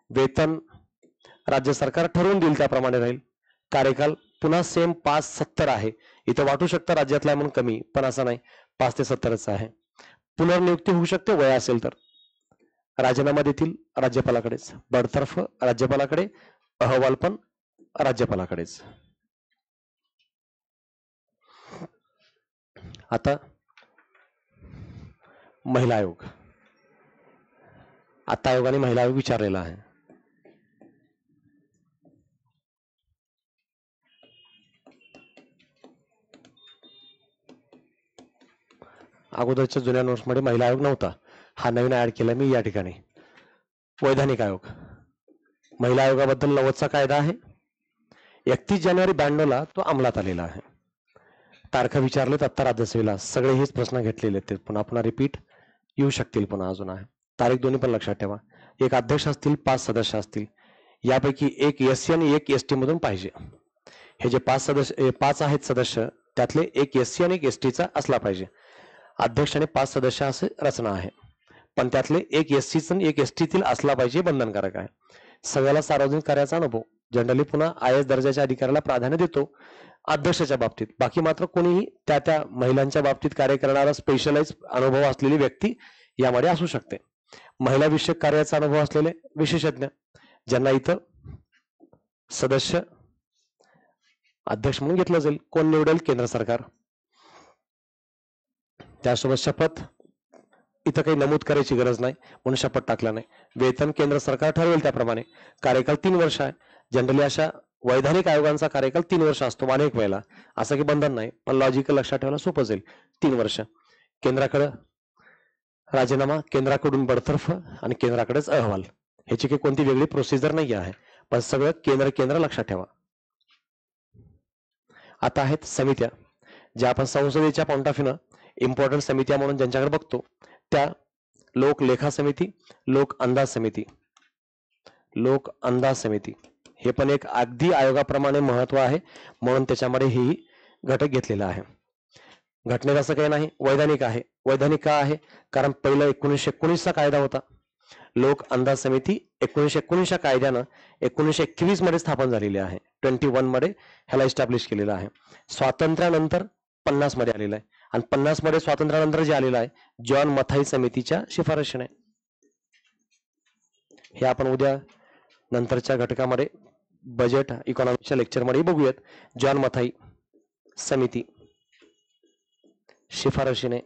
वेतन राज्य सरकार ठरवून देईल त्याप्रमाणे राहील. कार्यकाल पुन्हा सेम 5-70 आहे. इथं वाटू शकतं राज्यातला म्हणून कमी, पण असं नाही, 5 ते 70च आहे. पुनर्नियुक्ती होऊ शकते वय असेल तर. राजीनामा देतील राज्यपालाकडेच. बडतर्फ राज्यपालाकडे, अहवाल पण राज्यपालाकडेच. आता महिला आयोग. आता आयोगाने महिला आयोग विचारलेला आहे. अगोदरच्या जुन्या नोट्समध्ये महिला आयोग नव्हता, हा नवीन ऍड केला मी या ठिकाणी. वैधानिक आयोग. महिला आयोगाबद्दल 90चा कायदा आहे. 31 जानेवारी 92 ला तो अंमलात आलेला आहे. तारखा विचारलेत आता राज्यसभेला, सगळे हेच प्रश्न घेतलेले आहेत. पुन्हा पुन्हा रिपीट येऊ शकतील, पुन्हा अजून आहे. तारीख दोन्ही पण लक्षात ठेवा. 1 अध्यक्ष असतील, 5 सदस्य असतील. यापैकी एक एससी आणि एक एसटी मधून पाहिजे. हे जे 5 आहेत सदस्य, त्यातले एक एससी आणि एक एसटीचा असला पाहिजे. अध्यक्ष आणि 5 सदस्य असे रचना आहे, पण त्यातले एक एससीचा आणि एक एसटीतील असला पाहिजे, बंधनकारक आहे. सगळ्याला सार्वजनिक कार्याचा अनुभव. जनरली पुन्हा आय एस दर्जाच्या अधिकाऱ्याला प्राधान्य देतो अध्यक्षाच्या बाबतीत. बाकी मात्र कोणीही त्या महिलांच्या बाबतीत कार्य करणारा स्पेशलाइज अनुभव असलेली व्यक्ती यामध्ये असू शकते. महिला विषयक कार्याचा अनुभव असलेले विशेषज्ञ, ज्यांना इथं सदस्य अध्यक्ष म्हणून घेतलं जाईल. कोण निवडेल? केंद्र सरकार. त्यासोबत शपथ इथं काही नमूद करायची गरज नाही म्हणून शपथ टाकला नाही. वेतन केंद्र सरकार ठरवेल त्याप्रमाणे. कार्यकाल 3 वर्ष आहे. जनरली अशा वैधानिक आयोगांचा कार्यकाल 3 वर्ष असतो अनेक वेळेला. असं काही बंधन नाही, पण लॉजिकल लक्षात ठेवायला सोपं जाईल. 3 वर्ष. केंद्राकडे राजीनामा, केंद्राकडून बडतर्फ आणि केंद्राकडेच अहवाल. ह्याची काही कोणती वेगळी प्रोसिजर नाही आहे, पण सगळं केंद्र लक्षात ठेवा. आता आहेत समित्या, ज्या आपण संसदेच्या पॉइंट ऑफ व्ह्यूनं इम्पॉर्टंट समित्या म्हणून ज्यांच्याकडे बघतो त्या लोक लेखा समिती, लोक अंदाज समिती. लोक अंदाज समिती हे पण एक अगदी आयोगाप्रमाणे महत्व आहे, म्हणून त्याच्यामध्ये ही घटक घेतलेला आहे. घटनेत असं काही नाही, वैधानिक आहे. वैधानिक का आहे? कारण पहिला 1919चा कायदा होता. लोक अंदाज समिती 1919च्या कायद्यानं 1921 मध्ये स्थापन झालेली आहे. 21 मध्ये ह्याला इस्टॅब्लिश केलेलं आहे. स्वातंत्र्यानंतर 50 मध्ये आलेलं आहे, आणि 50 मध्ये स्वातंत्र्यानंतर जे आलेलं आहे जॉन मथाई समितीच्या शिफारशीने. हे आपण उद्या नंतरच्या घटकामध्ये बजेट इकॉनॉमिकच्या लेक्चरमध्ये बघूयात. जॉन मथाई समिती शिफारशीने,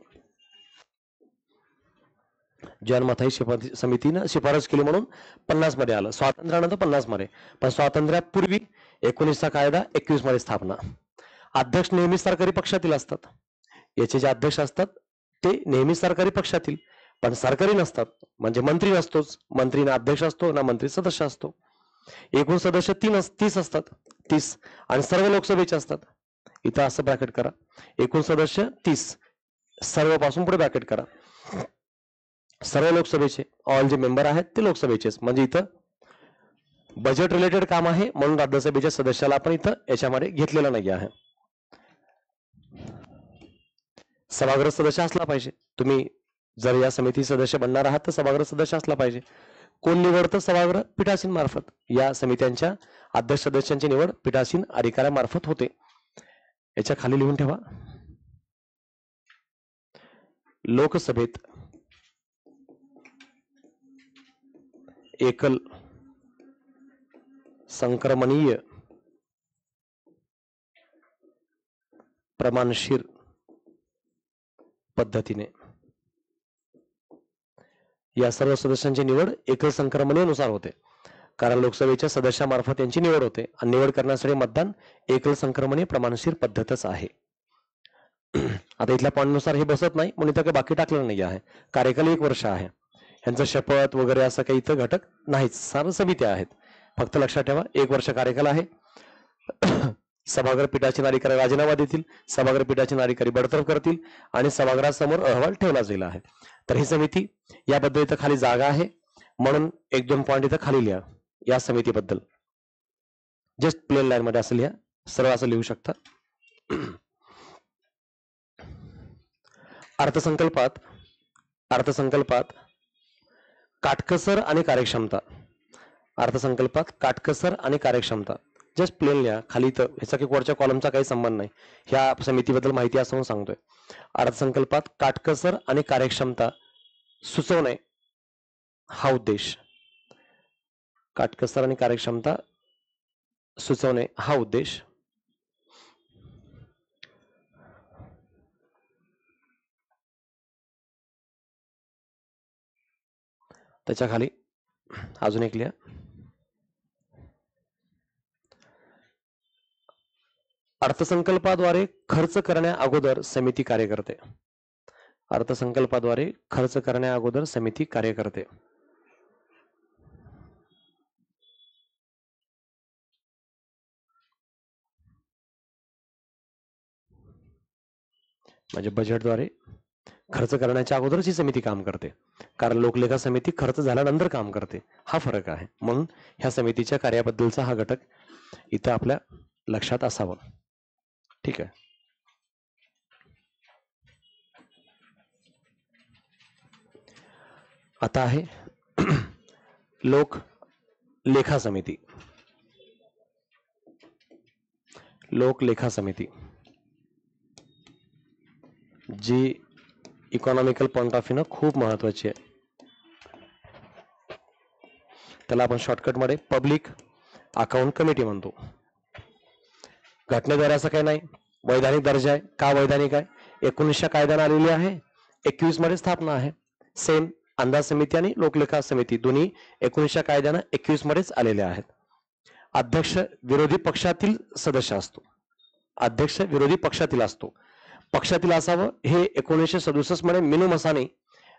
जॉन मथाई समितीनं शिफारस केली म्हणून 50 मध्ये आलं. स्वातंत्र्यानंतर 50 मध्ये, पण स्वातंत्र्यापूर्वी 19चा कायदा 21 मध्ये स्थापना. अध्यक्ष नेहमी सरकारी पक्षातील असतात. याचे जे अध्यक्ष असतात ते नेहमी सरकारी पक्षातील, पण सरकारी नसतात. म्हणजे मंत्री नसतोच, मंत्री ना अध्यक्ष असतो ना मंत्री सदस्य असतो. एकूण सदस्य 30 असतात. 30 आणि सर्व लोकसभेचे असतात. इथं असं ब्रॅकेट करा, एकूण सदस्य 30, सर्व पासून पुढे ब्रॅकेट करा. सर्व लोकसभेचे, ऑल जे मेंबर आहेत ते लोकसभेचेच. म्हणजे इथं बजेट रिलेटेड काम आहे म्हणून राज्यसभेच्या सदस्याला आपण इथं याच्यामध्ये घेतलेलं नाही आहे. सभागृह सदस्य असला पाहिजे. तुम्ही जर या समिती सदस्य बनणार आहात तर सभागृह सदस्य असला पाहिजे. कोण निवडतं? सभागृह पीठासीन मार्फत. या समित्यांच्या अध्यक्ष सदस्यांची निवड पीठासीन अधिकाऱ्यामार्फत होते. याच्या खाली लिहून ठेवा. लोकसभेत एकल संक्रमणीय प्रमाणशीर पद्धतीने या सर्व सदस्यांची निवड एकल संक्रमणीनुसार होते, कारण लोकसभेच्या सदस्यामार्फत यांची निवड होते आणि निवड करण्यासाठी मतदान एकल संक्रमणीय प्रमाणशीर पद्धतच आहे. आता इथल्या पॉईंटनुसार हे बसत नाही म्हणून इथं काही बाकी टाकलेलं नाही आहे. कार्यकाल 1 वर्ष आहे. यांचं शपथ वगैरे असं काही इथं घटक नाहीच, सर्व समित्या आहेत. फक्त लक्षात ठेवा 1 वर्ष कार्यकाल आहे. सभागृह पीठाचे अधिकारी राजीनामा देतील, सभागृह पीठाचे अधिकारी बडतर्फ करतील आणि सभागृहासमोर अहवाल ठेवला जाईल आहे. तर ही समिती, याबद्दल इथं खाली जागा आहे म्हणून 1-2 पॉईंट इथं खाली लिहा या समितीबद्दल. जस्ट प्लेन लाईन मध्ये असं लिहा, सरळ असं लिहू शकता. अर्थसंकल्पात काटकसर आणि कार्यक्षमता. अर्थसंकल्पात काटकसर आणि कार्यक्षमता जस्ट प्लेन लिहा खाली. तर ह्याचा काही वरच्या कॉलमचा काही संबंध नाही, ह्या समितीबद्दल माहिती असं सांगतोय. अर्थसंकल्पात काटकसर आणि कार्यक्षमता सुचवणे हा उद्देश. काटकसर आणि कार्यक्षमता सुचवणे हा उद्देश. त्याच्या खाली अजून एक लिहा. अर्थसंकल्पाद्वारे खर्च करण्या अगोदर समिती कार्य करते. अर्थसंकल्पाद्वारे खर्च करण्या अगोदर समिती कार्य करते. म्हणजे बजेटद्वारे खर्च करण्याच्या अगोदरच ही समिती काम करते, कारण लोकलेखा समिती खर्च झाल्यानंतर काम करते. हा फरक आहे. म्हणून ह्या समितीच्या कार्याबद्दलचा हा घटक इथं आपल्या लक्षात असावा. ठीक आहे. आता आहे लोक लेखा समिती. लोक लेखा समिती जी इकॉनॉमिकल पॉइंट ऑफ व्ह्यू खूप महत्वाची आहे. त्याला आपण शॉर्टकटमध्ये पब्लिक अकाउंट कमिटी म्हणतो. घटनेद्वारे असं काही नाही, वैधानिक दर्जा आहे. का वैधानिक आहे? 1900 कायद्याने आलेली आहे, 21 मध्ये स्थापना आहे. सेम अंदाज समिती आणि लोकलेखा समिती दोन्ही 1900 कायद्याने 21 मध्येच आलेल्या आहेत. अध्यक्ष विरोधी पक्षातील सदस्य असतो. अध्यक्ष विरोधी पक्षातील असतो. पक्षातील असावं हे 1967 मध्ये मिनू मसानी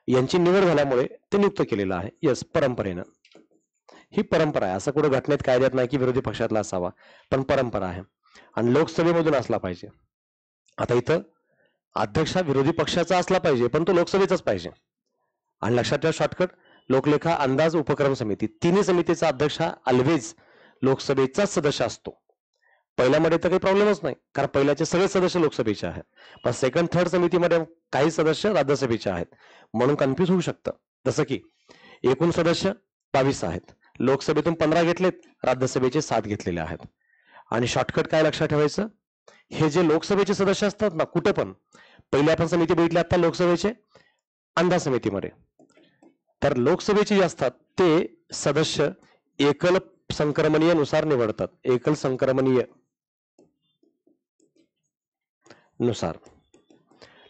यांची निवड झाल्यामुळे ते नियुक्त केलेलं आहे. यस, परंपरेनं ही परंपरा आहे. असं कुठं घटनेत कायद्यात नाही की विरोधी पक्षातला असावा, पण परंपरा आहे. आणि लोकसभेमधून असला पाहिजे. आता इथं अध्यक्ष विरोधी पक्षाचा असला पाहिजे, पण तो लोकसभेचाच पाहिजे. आणि लक्षात ठेवा शॉर्टकट, लोकलेखा अंदाज उपक्रम समिती तिन्ही समितीचा अध्यक्ष हा ऑलवेज लोकसभेचाच सदस्य असतो. पहिल्यामध्ये तर काही प्रॉब्लेमच नाही, कारण पहिल्याचे सगळे सदस्य लोकसभेचे आहेत. पण सेकंड थर्ड समितीमध्ये काही सदस्य राज्यसभेचे आहेत, म्हणून कन्फ्युज होऊ शकतं. जसं की एकूण सदस्य 22 आहेत, लोकसभेतून 15 घेतलेत, राज्यसभेचे 7 घेतलेले आहेत. आणि शॉर्टकट काय लक्षात ठेवायचं, हे जे लोकसभेचे सदस्य असतात ना, कुठे पण पहिले आपण समिती बघितली आता लोकसभेचे अंदाज समितीमध्ये, तर लोकसभेचे जे असतात ते सदस्य एकल संक्रमणीय नुसार निवडतात. एकल संक्रमणीय नुसार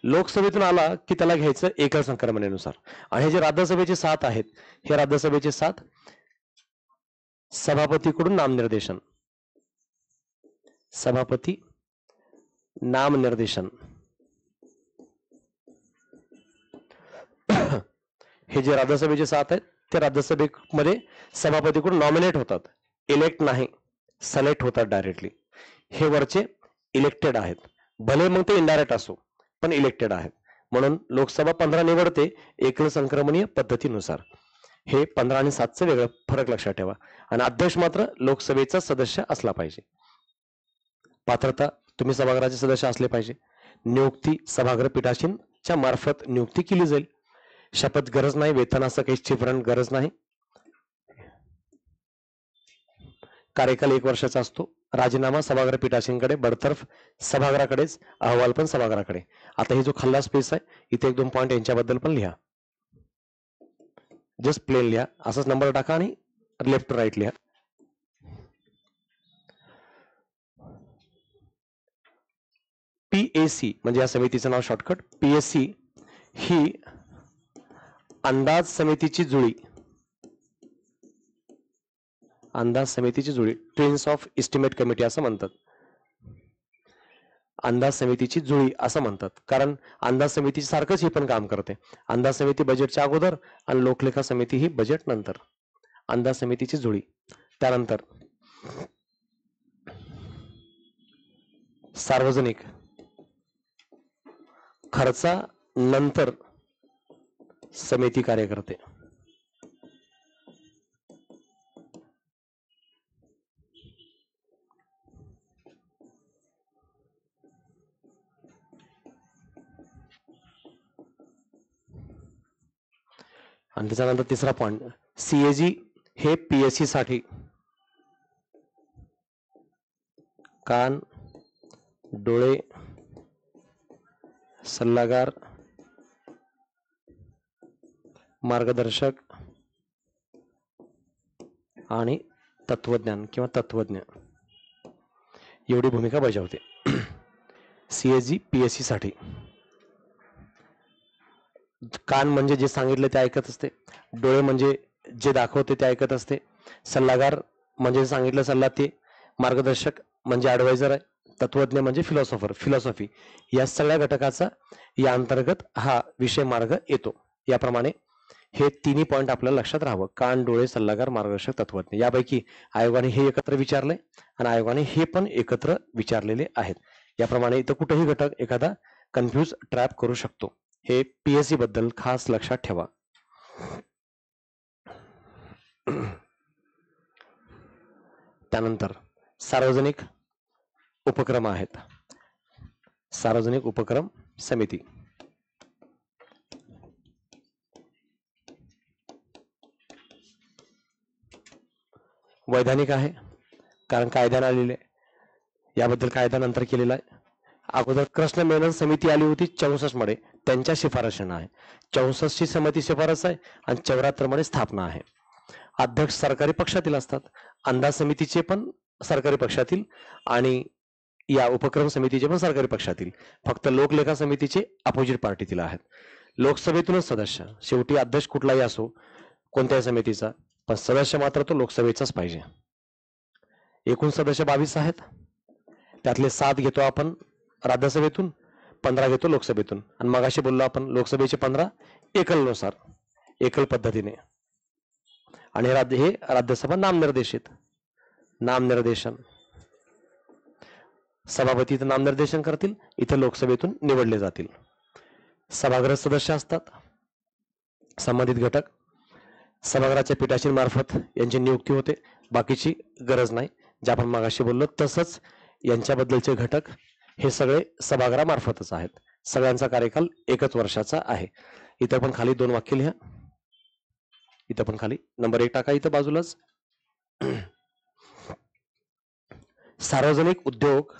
लोकसभेतून आला की त्याला घ्यायचं एकल संक्रमणीनुसार. आणि हे जे राज्यसभेचे 7 आहेत, हे राज्यसभेचे 7 सभापतीकडून नामनिर्देशन, सभापती नामनिर्देशन, हे जे राज्यसभेचे 7 आहेत ते राज्यसभेमध्ये सभापतीकडून नॉमिनेट होतात, इलेक्ट नाही, सिलेक्ट होतात डायरेक्टली. हे वरचे इलेक्टेड आहेत, भले मग ते इनडायरेक्ट असो, पण इलेक्टेड आहेत. म्हणून लोकसभा 15 निवडते एकल संक्रमणीय पद्धतीनुसार. हे 15 आणि 7चं वेगळं फरक लक्षात ठेवा. आणि अध्यक्ष मात्र लोकसभेचा सदस्य असला पाहिजे. पात्रता, तुम्ही सभागृहाचे सदस्य असले पाहिजे. नियुक्ती सभागृह पीठासीनच्या मार्फत नियुक्ती केली जाईल. शपथ गरज नाही, वेतन असं काही चित्रण गरज नाही. कार्यकाल 1 वर्षाचा असतो. राजीनामा सभागृह पीठासीनकडे, बडतर्फ सभागृहाकडेच, अहवाल पण सभागृहाकडे. आता ही जो खाल्ला स्पेस आहे इथे 1-2 पॉईंट यांच्याबद्दल पण लिहा. जस्ट प्लेन लिहा, असंच नंबर टाका आणि लेफ्ट टू राईट लिहा. PAC म्हणजे या समितीचं नाव शॉर्टकट. PAC ही अंदाज समितीची जुळी, अंदाज समितीची जुळी, ट्विन्स ऑफ एस्टिमेट कमिटी असं म्हणतात. अंदाज समितीची जुळी असं म्हणतात, कारण अंदाज समिती सारखंच ही पण काम करते. अंदाज समिती बजेटच्या अगोदर आणि लोकलेखा समिती ही बजेट नंतर. अंदाज समितीची जुळी. त्यानंतर सार्वजनिक खर्चा नंतर समिती कार्य करते. आणि त्याच्यानंतर तिसरा पॉइंट, CAG हे PSC साठी कान, डोळे, सल्लागार, मार्गदर्शक आणि तत्वज्ञान किंवा तत्वज्ञ एवढी भूमिका बजावते. CAG PSC साठी कान म्हणजे जे सांगितलं ते ऐकत असते, डोळे म्हणजे जे दाखवते ते ऐकत असते, सल्लागार म्हणजे सांगितलं सल्ला ते, मार्गदर्शक म्हणजे ऍडवायझर आहे, तत्वज्ञ म्हणजे फिलॉसॉफी. या सगळ्या घटकाचा या अंतर्गत हा विषय मार्ग येतो. याप्रमाणे हे तिन्ही पॉइंट आपल्याला लक्षात राहावं. कान, डोळे, सल्लागार, मार्गदर्शक, तत्वज्ञ. यापैकी आयोगाने हे एकत्र विचारलंय आणि आयोगाने हे पण एकत्र विचारलेले आहेत. याप्रमाणे इथं कुठेही घटक एखादा कन्फ्यूज ट्रॅप करू शकतो. हे PSC बद्दल खास लक्षात ठेवा. त्यानंतर सार्वजनिक उपक्रम आहेत. सार्वजनिक उपक्रम समिती. वैधानिक आहे कारण कायद्याने आलेले, याबद्दल कायदा नंतर केलेला आहे. अगोदर कृष्ण मेनन समिती आली होती 64 मध्ये, त्यांच्या शिफारशीनं आहे. 64 ची समिती शिफारस आहे आणि 74 मध्ये स्थापना आहे. अध्यक्ष सरकारी पक्षातील असतात. अंदाज समितीचे पण सरकारी पक्षातील आणि या उपक्रम समितीचे पण सरकारी पक्षातील. फक्त लोकलेखा समितीचे अपोजिट पार्टीतील आहेत. लोकसभेतूनच सदस्य, शेवटी अध्यक्ष कुठलाही असो कोणत्याही समितीचा, पण सदस्य मात्र तो लोकसभेचाच पाहिजे. एकूण सदस्य 22 आहेत. त्यातले 7 घेतो आपण राज्यसभेतून, 15 घेतो लोकसभेतून. आणि मगाशी बोललो आपण लोकसभेचे 15 एकलनुसार, एकल पद्धतीने. आणि हे राज्यसभा नामनिर्देशित. नामनिर्देशन सभापती इथं नामनिर्देशन करतील, इथं लोकसभेतून निवडले जातील. सभागृह सदस्य असतात संबंधित घटक. सभागृहाच्या पीठासीन मार्फत यांची नियुक्ती होते, बाकीची गरज नाही. जे आपण मागाशी बोललो तसंच यांच्याबद्दलचे घटक हे सगळे सभागृहामार्फतच आहेत. सगळ्यांचा कार्यकाल 1 वर्षाचा आहे. इथं पण खाली 2 वाक्य लिहा. इथं पण खाली नंबर 1 टाका इथं बाजूलाच. सार्वजनिक उद्योग,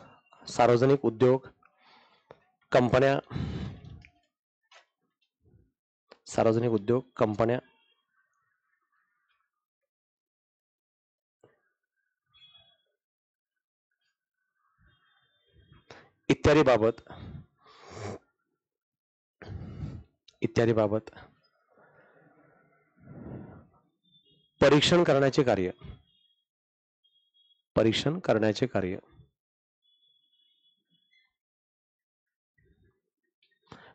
सार्वजनिक उद्योग, कंपन्या, सार्वजनिक उद्योग, कंपन्या, इत्यादी बाबत परीक्षण करण्याचे कार्य, परीक्षण करण्याचे कार्य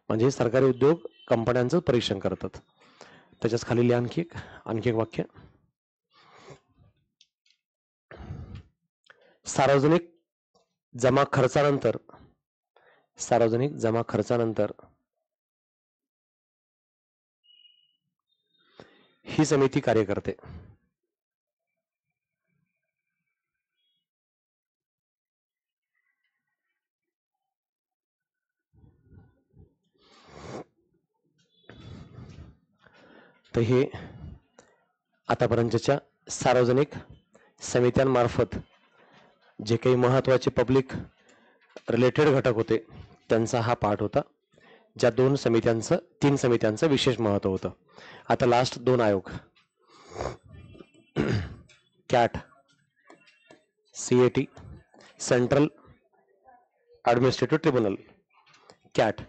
म्हणजे सरकारी उद्योग कंपन्यांचं परीक्षण करतात. त्याच्याच खाली लिहा आणखी एक वाक्य. सार्वजनिक जमा खर्चानंतर, सार्वजनिक जमा खर्चानंतर ही समिती कार्य करते. तर हे आतापर्यंतच्या सार्वजनिक समित्यांमार्फत जे काही महत्वाचे पब्लिक रिलेटेड घटक होते त्यांचा हा पाठ होता. ज्या 3 समित्यांचं विशेष महत्व होतं. आता लास्ट 2 आयोग, cat, CAT, central administrative tribunal. Cat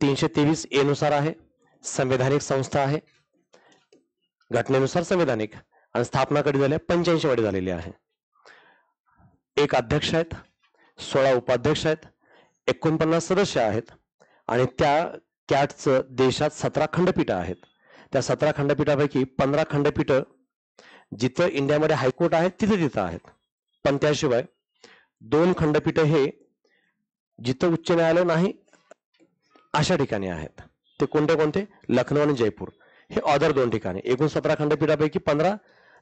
323A नुसार आहे, संवैधानिक संस्था आहे, घटनेनुसार संवैधानिक, आणि स्थापना कधी झाल्या 85 मध्ये झालेली आहे. 1 अध्यक्ष आहेत, 16 उपाध्यक्ष आहेत, 49 सदस्य आहेत आणि त्या कॅटचं देशात 17 खंडपीठ आहेत. त्या 17 खंडपीठापैकी 15 खंडपीठ जिथं इंडियामध्ये हायकोर्ट आहेत तिथे आहेत. पण त्याशिवाय 2 खंडपीठ हे जिथं उच्च न्यायालय नाही अशा ठिकाणी आहेत. ते कोणते? लखनौ आणि जयपूर हे ऑदर 2 ठिकाणी. एकूण 17 खंडपीठापैकी 15,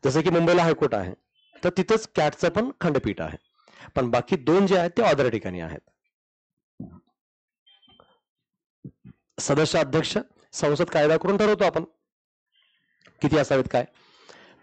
जसं की मुंबईला हायकोर्ट आहे तर तिथंच कॅटचं पण खंडपीठ आहे. पण बाकी 2 जे आहेत ते ऑदर ठिकाणी आहेत. सदस्य अध्यक्ष संसद कायदा करून ठरवतो आपण किती असावेत काय.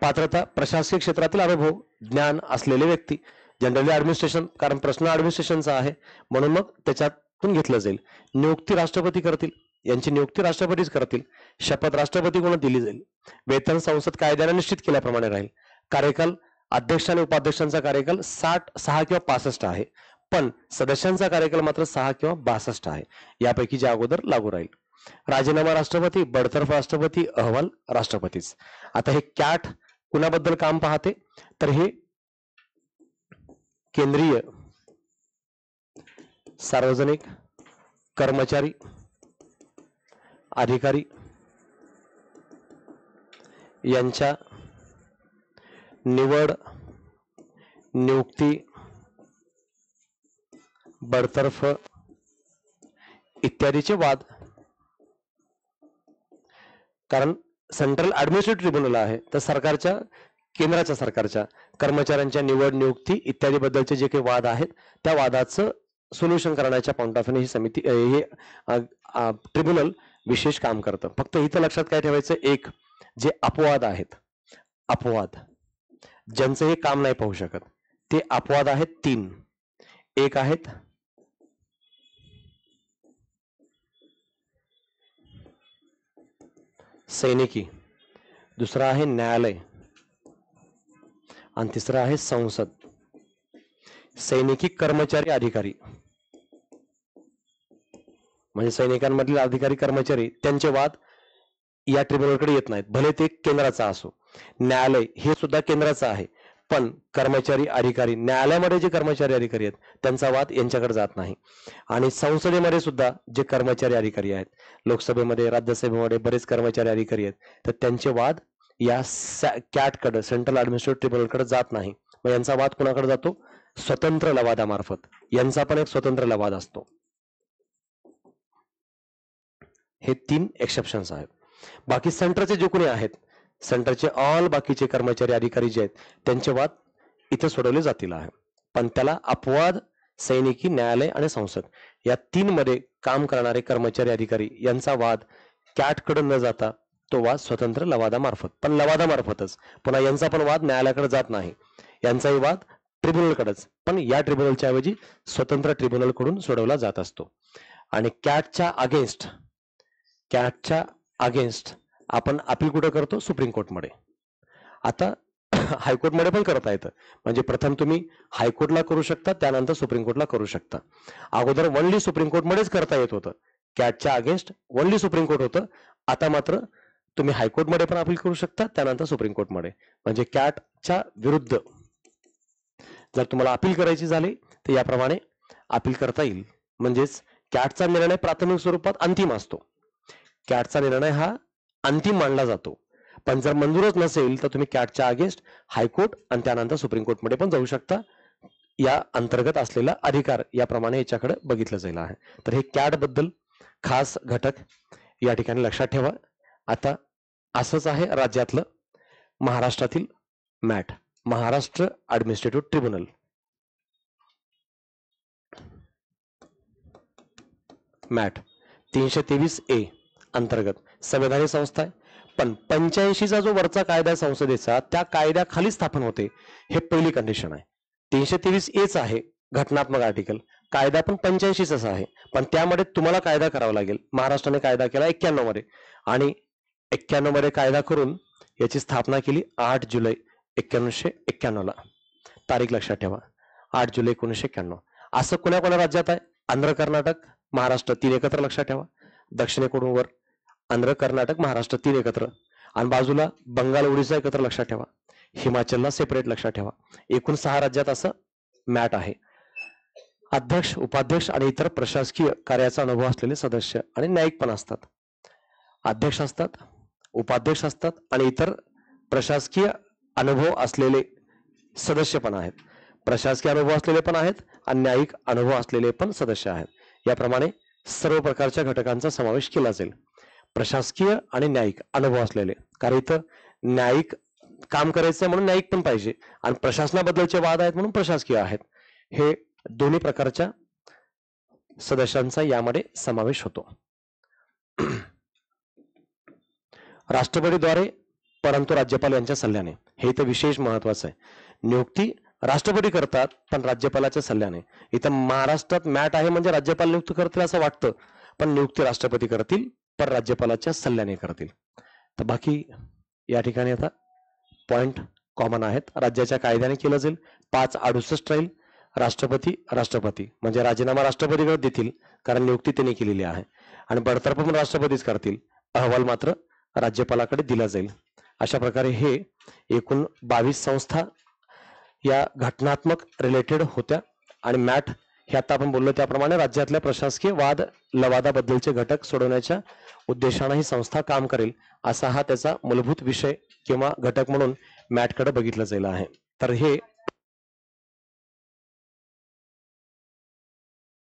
पात्रता प्रशासकीय क्षेत्रातील अनुभव ज्ञान असलेले व्यक्ती, जनरली ऍडमिनिस्ट्रेशन, कारण प्रश्न ऍडमिनिस्ट्रेशनचा आहे म्हणून मग त्याच्यातून घेतलं जाईल. नियुक्ती राष्ट्रपती करतील, यांची नियुक्ती राष्ट्रपतीच करतील. शपथ राष्ट्रपती कोण दिली जाईल. वेतन संसद कायद्याने निश्चित केल्याप्रमाणे राहील. कार्यकाल अध्यक्ष आणि उपाध्यक्षांचा कार्यकाल 6 किंवा 65 आहे, पण सदस्यांचा कार्यकाल मात्र 6 किंवा 62 आहे. यापैकी जे अगोदर लागू राहील. राजीनामा राष्ट्रपती, बडतर्फ राष्ट्रपती, अहवाल राष्ट्रपतीच. आता हे कॅट कुणाबद्दल काम पाहते तर हे केंद्रीय सार्वजनिक कर्मचारी अधिकारी यांच्या निवड, नियुक्ती, बडतर्फ इत्यादीचे वाद कारण सेंट्रल ऍडमिनिस्ट्रेटिव्ह ट्रिब्युनल आहे, तर केंद्राच्या सरकारच्या कर्मचाऱ्यांच्या निवड, नियुक्ती इत्यादी बद्दलचे जे काही वाद आहेत त्या वादाचं सोल्युशन करण्याच्या पॉइंट ऑफ ही समिती हे ट्रिब्युनल विशेष काम करतं. फक्त इथं लक्षात काय ठेवायचं, एक जे अपवाद आहेत, अपवाद ज्यांचं हे काम नाही पाहू शकत, ते अपवाद आहेत 3. एक आहेत सैनिकी, दुसरा आहे न्यायालय आणि तिसरा आहे संसद. सैनिकी कर्मचारी अधिकारी म्हणजे सैनिकांमधील अधिकारी कर्मचारी त्यांचे वाद या ट्रिब्युनलकडे येत नाहीत, भले ते केंद्राचा असो. न्यायालय हे सुद्धा केंद्राचं आहे, पण कर्मचारी अधिकारी न्यायालयामध्ये जे कर्मचारी अधिकारी आहेत त्यांचा वाद यांच्याकडे जात नाही. आणि संसदेमध्ये सुद्धा जे कर्मचारी अधिकारी आहेत, लोकसभेमध्ये राज्यसभेमध्ये बरेच कर्मचारी अधिकारी आहेत, तर त्यांचे वाद या कॅटकडे सेंट्रल ऍडमिनिस्ट्रेटिव्ह ट्रिब्युनलकडे जात नाही. मग यांचा वाद कोणाकडे जातो, स्वतंत्र लवादामार्फत. यांचा पण एक स्वतंत्र लवाद असतो. हे 3 एक्सेप्शन्स आहेत. बाकी सेंटरचे जे कोणी आहेत, सेंटरचे ऑल बाकीचे कर्मचारी अधिकारी जे आहेत त्यांचे वाद इथे सोडवले जातील आहे. पण त्याला अपवाद सैनिकी, न्यायालय आणि संसद या 3 मध्ये काम करणारे कर्मचारी अधिकारी यांचा वाद कॅटकडे न जाता तो वाद स्वतंत्र लवादामार्फत, पण लवादामार्फतच. पुन्हा यांचा पण वाद न्यायालयाकडे जात नाही, यांचाही वाद ट्रिब्युनलकडेच, पण या ट्रिब्युनलच्या ऐवजी स्वतंत्र ट्रिब्युनलकडून सोडवला जात असतो. आणि कॅटच्या अगेन्स्ट आपण अपील कुठं करतो, सुप्रीम कोर्टमध्ये. आता हायकोर्टमध्ये पण करता येतं, म्हणजे प्रथम तुम्ही हायकोर्टला करू शकता, त्यानंतर सुप्रीम कोर्टला करू शकता. अगोदर ओनली सुप्रीम कोर्टमध्येच करता येत होतं, कॅटच्या अगेन्स्ट ओनली सुप्रीम कोर्ट होतं. आता मात्र तुम्ही हायकोर्टमध्ये पण अपील करू शकता, त्यानंतर सुप्रीम कोर्टमध्ये. म्हणजे कॅटच्या विरुद्ध जर तुम्हाला अपील करायची झाली तर याप्रमाणे अपील करता येईल. म्हणजेच कॅटचा निर्णय प्राथमिक स्वरूपात अंतिम असतो, कॅटचा निर्णय हा अंतिम मानला जातो. पण जर मंजूरच नसेल तर तुम्ही कॅटच्या अगेन्स्ट हायकोर्ट आणि त्यानंतर सुप्रीम कोर्टमध्ये पण जाऊ शकता. या अंतर्गत असलेला अधिकार याप्रमाणे याच्याकडे बघितलं जाईल आहे. तर हे कॅट बद्दल खास घटक या ठिकाणी लक्षात ठेवा. आता असंच आहे राज्यातलं महाराष्ट्रातील MAT, Maharashtra administrative tribunal. MAT 323A अंतर्गत संवैधानिक संस्था आहे, पण 85चा जो वरचा कायदा आहे संसदेचा, त्या कायद्याखाली स्थापन होते, हे पहिली कंडिशन आहे. 323A आहे घटनात्मक आर्टिकल, कायदा पण 85च आहे, पण त्यामध्ये तुम्हाला कायदा करावा लागेल. महाराष्ट्राने कायदा केला 91 मध्ये, आणि 91 मध्ये कायदा करून याची स्थापना केली 8 जुलै 1991 ला. तारीख लक्षात ठेवा, 8 जुलै 1991. असं कोणा राज्यात आहे, आंध्र, कर्नाटक, महाराष्ट्र 3 एकत्र लक्षात ठेवा. दक्षिणेकडून वर आंध्र, कर्नाटक, महाराष्ट्र 3 एकत्र, आणि बाजूला बंगाल, ओडिसा एकत्र लक्षात ठेवा. हिमाचलला सेपरेट लक्षात ठेवा. एकूण 6 राज्यात असं मॅट आहे. अध्यक्ष, उपाध्यक्ष आणि इतर प्रशासकीय कार्याचा अनुभव असलेले सदस्य आणि न्यायिक पण असतात. अध्यक्ष असतात, उपाध्यक्ष असतात आणि इतर प्रशासकीय अनुभव असलेले सदस्य पण आहेत. प्रशासकीय अनुभव असलेले पण आहेत आणि न्यायिक अनुभव असलेले पण सदस्य आहेत. याप्रमाणे सर्व प्रकारच्या घटकांचा समावेश केला जाईल. प्रशासकीय आणि न्यायिक अनुभव असलेले, कारण इथं न्यायिक काम करायचं म्हणून न्यायिक पण पाहिजे, आणि प्रशासनाबद्दलचे वाद आहेत म्हणून प्रशासकीय आहेत. हे दोन्ही प्रकारच्या सदस्यांचा यामध्ये समावेश होतो. राष्ट्रपतीद्वारे परंतु राज्यपाल यांच्या सल्ल्याने, हे इथं विशेष महत्वाचं आहे. नियुक्ती राष्ट्रपती करतात पण राज्यपालाच्या सल्ल्याने. इथं महाराष्ट्रात मॅट आहे म्हणजे राज्यपाल नियुक्त करतील असं वाटतं, पण नियुक्ती राष्ट्रपती करतील पण राज्यपालाच्या सल्ल्याने करतील. तर बाकी या ठिकाणी आता पॉइंट कॉमन आहेत. राज्याच्या कायद्याने केलं जाईल. 568 राहील. राष्ट्रपती म्हणजे राजीनामा राष्ट्रपतीकडे देतील, कारण नियुक्ती त्यांनी केलेली आहे, आणि बडतर्फ पण राष्ट्रपतीच करतील. अहवाल मात्र राज्यपालाकडे दिला जाईल. अशा प्रकारे हे एकूण 22 संस्था या घटनात्मक रिलेटेड होत्या. आणि मॅट हे आता आपण बोललो त्याप्रमाणे राज्यातल्या प्रशासकीय वाद लवादाबद्दलचे घटक सोडवण्याच्या उद्देशाने ही संस्था काम करेल, असा हा त्याचा मूलभूत विषय किंवा घटक म्हणून मॅटकडे बघितलं जाईल आहे. तर हे